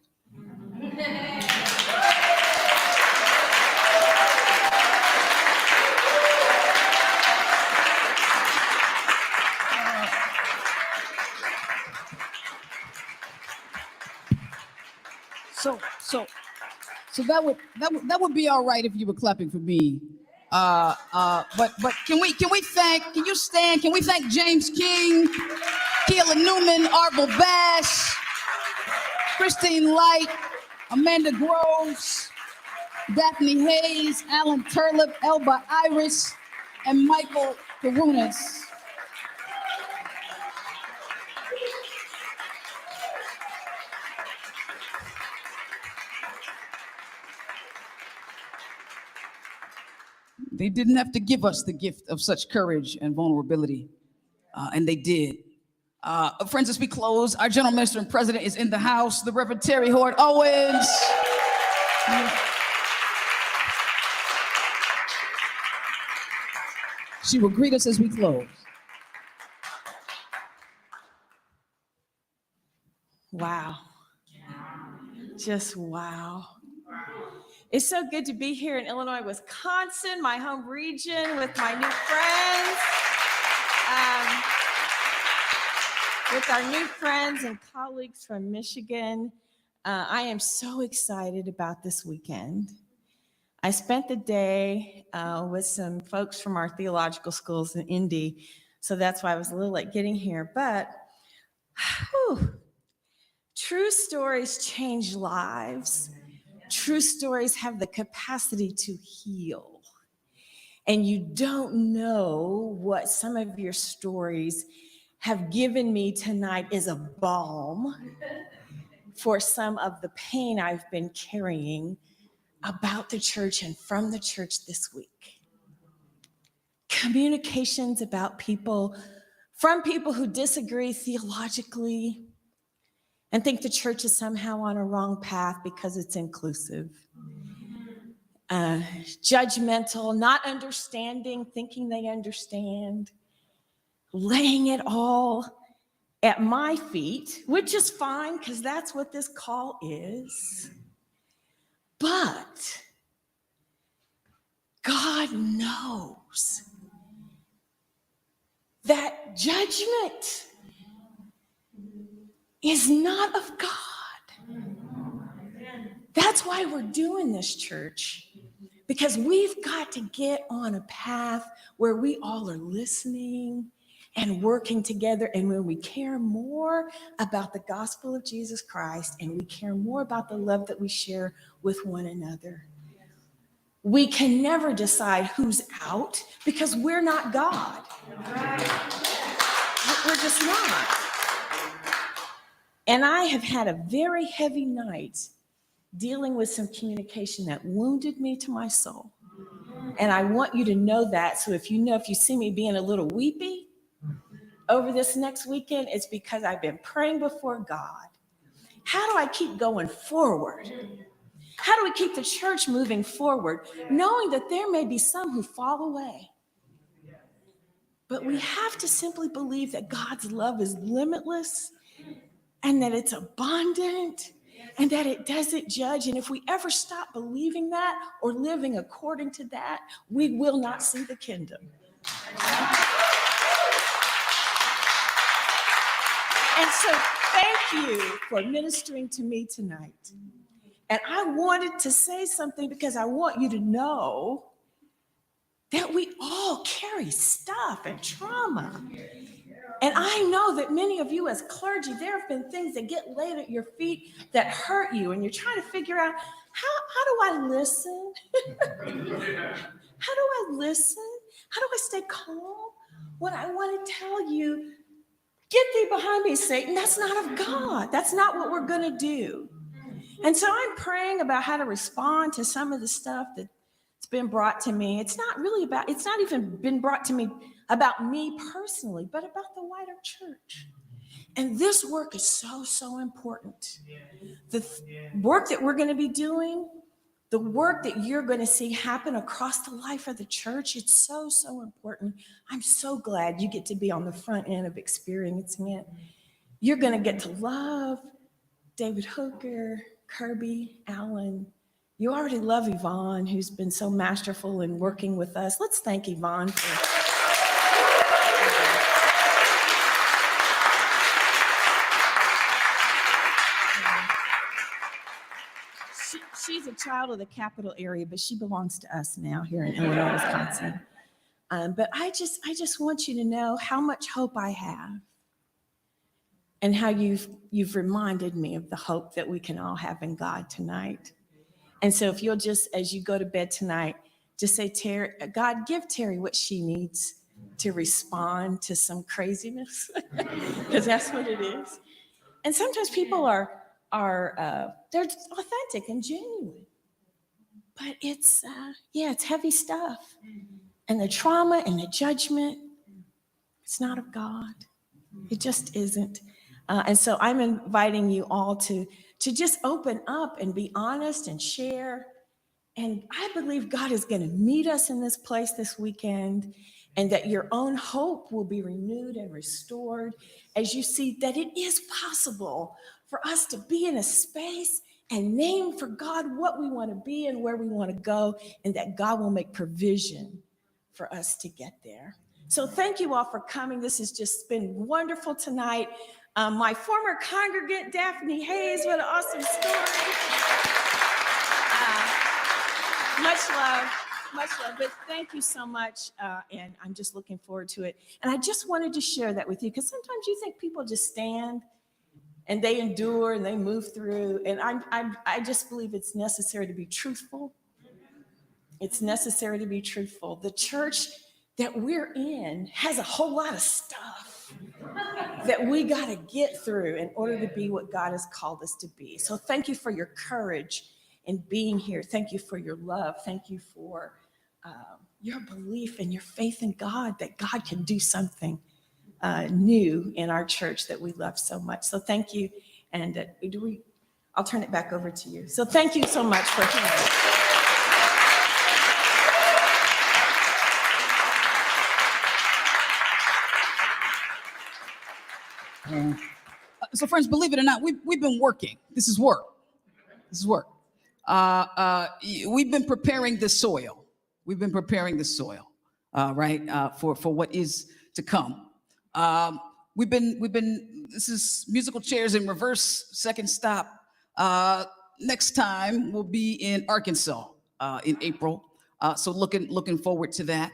So that would be all right if you were clapping for me. But can you stand? Can we thank James King, Keila Newman, Arbel Bass, Christine Light, Amanda Groves, Daphne Hayes, Alan Turlip, Elba Iris, and Michael Karunas. They didn't have to give us the gift of such courage and vulnerability, and they did. Friends, as we close, our General Minister and President is in the house, the Reverend Terri Hord Owens. She will greet us as we close. Wow. Just wow. It's so good to be here in Illinois, Wisconsin, my home region, with my new friends. With our new friends and colleagues from Michigan. I am so excited about this weekend. I spent the day with some folks from our theological schools in Indy, so that's why I was a little late getting here. But whew, true stories change lives. True stories have the capacity to heal. And you don't know what some of your stories have given me tonight is a balm for some of the pain I've been carrying about the church and from the church this week. Communications about people, from people who disagree theologically and think the church is somehow on a wrong path because it's inclusive. Judgmental, not understanding, thinking they understand, laying it all at my feet, which is fine because that's what this call is. But God knows that judgment is not of God. That's why we're doing this, church, because we've got to get on a path where we all are listening and working together, and when we care more about the gospel of Jesus Christ and we care more about the love that we share with one another, we can never decide who's out because we're not God. We're just not. And I have had a very heavy night dealing with some communication that wounded me to my soul. And I want you to know that. So if you see me being a little weepy over this next weekend, it's because I've been praying before God. How do I keep going forward? How do we keep the church moving forward, knowing that there may be some who fall away? But we have to simply believe that God's love is limitless and that it's abundant and that it doesn't judge. And if we ever stop believing that or living according to that, we will not see the kingdom. And so thank you for ministering to me tonight. And I wanted to say something because I want you to know that we all carry stuff and trauma. And I know that many of you as clergy, there have been things that get laid at your feet that hurt you, and you're trying to figure out, how do I listen? How do I listen? How do I stay calm? What I want to tell you, get thee behind me, Satan. That's not of God. That's not what we're going to do. And so I'm praying about how to respond to some of the stuff that's been brought to me. It's not even been brought to me about me personally, but about the wider church. And this work is so, so important. The work that we're going to be doing, the work that you're going to see happen across the life of the church, it's so, so important. I'm so glad you get to be on the front end of experiencing it. You're going to get to love David Hooker, Kirby, Allen. You already love Yvonne, who's been so masterful in working with us. Let's thank Yvonne for she's a child of the capital area, but she belongs to us now here in Illinois, Wisconsin. But I just want you to know how much hope I have and how you've reminded me of the hope that we can all have in God tonight. And so if you'll just, as you go to bed tonight, just say, Terri, God, give Terri what she needs to respond to some craziness, because that's what it is. And sometimes people are they're authentic and genuine, but it's heavy stuff. And the trauma and the judgment, it's not of God. It just isn't. And so I'm inviting you all to just open up and be honest and share. And I believe God is going to meet us in this place this weekend, and that your own hope will be renewed and restored as you see that it is possible for us to be in a space and name for God what we want to be and where we want to go, and that God will make provision for us to get there. So thank you all for coming. This has just been wonderful tonight. My former congregant, Daphne Hayes, what an awesome story. Much love, but thank you so much. And I'm just looking forward to it. And I just wanted to share that with you, because sometimes you think people just stand and they endure and they move through. And I just believe it's necessary to be truthful. It's necessary to be truthful. The church that we're in has a whole lot of stuff that we got to get through in order to be what God has called us to be. So thank you for your courage in being here. Thank you for your love. Thank you for your belief and your faith in God, that God can do something new in our church that we love so much. So thank you. And I'll turn it back over to you. So thank you so much for hearing. So friends, believe it or not, we've been working. This is work. This is work. We've been preparing the soil. We've been preparing the soil, right, for what is to come. This is Musical Chairs in Reverse, second stop. Next time we'll be in Arkansas in April. So looking forward to that.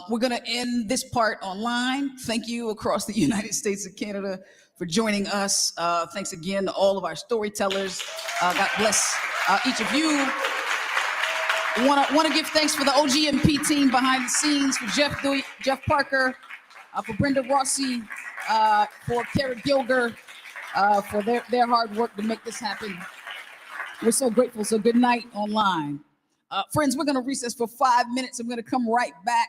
We're going to end this part online. Thank you across the United States and Canada for joining us. Thanks again to all of our storytellers. God bless each of you. Want to give thanks for the OGMP team behind the scenes, for Jeff Parker, for Brenda Rossi, for Kara Gilger, for their hard work to make this happen. We're so grateful. So good night online. Friends, we're going to recess for 5 minutes. I'm going to come right back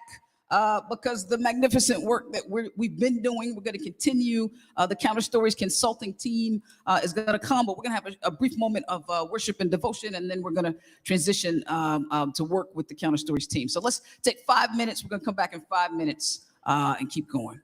because the magnificent work that we've been doing, we're going to continue. The Counter Stories consulting team is going to come, but we're going to have a brief moment of worship and devotion, and then we're going to transition to work with the Counter Stories team. So let's take 5 minutes. We're going to come back in 5 minutes and keep going.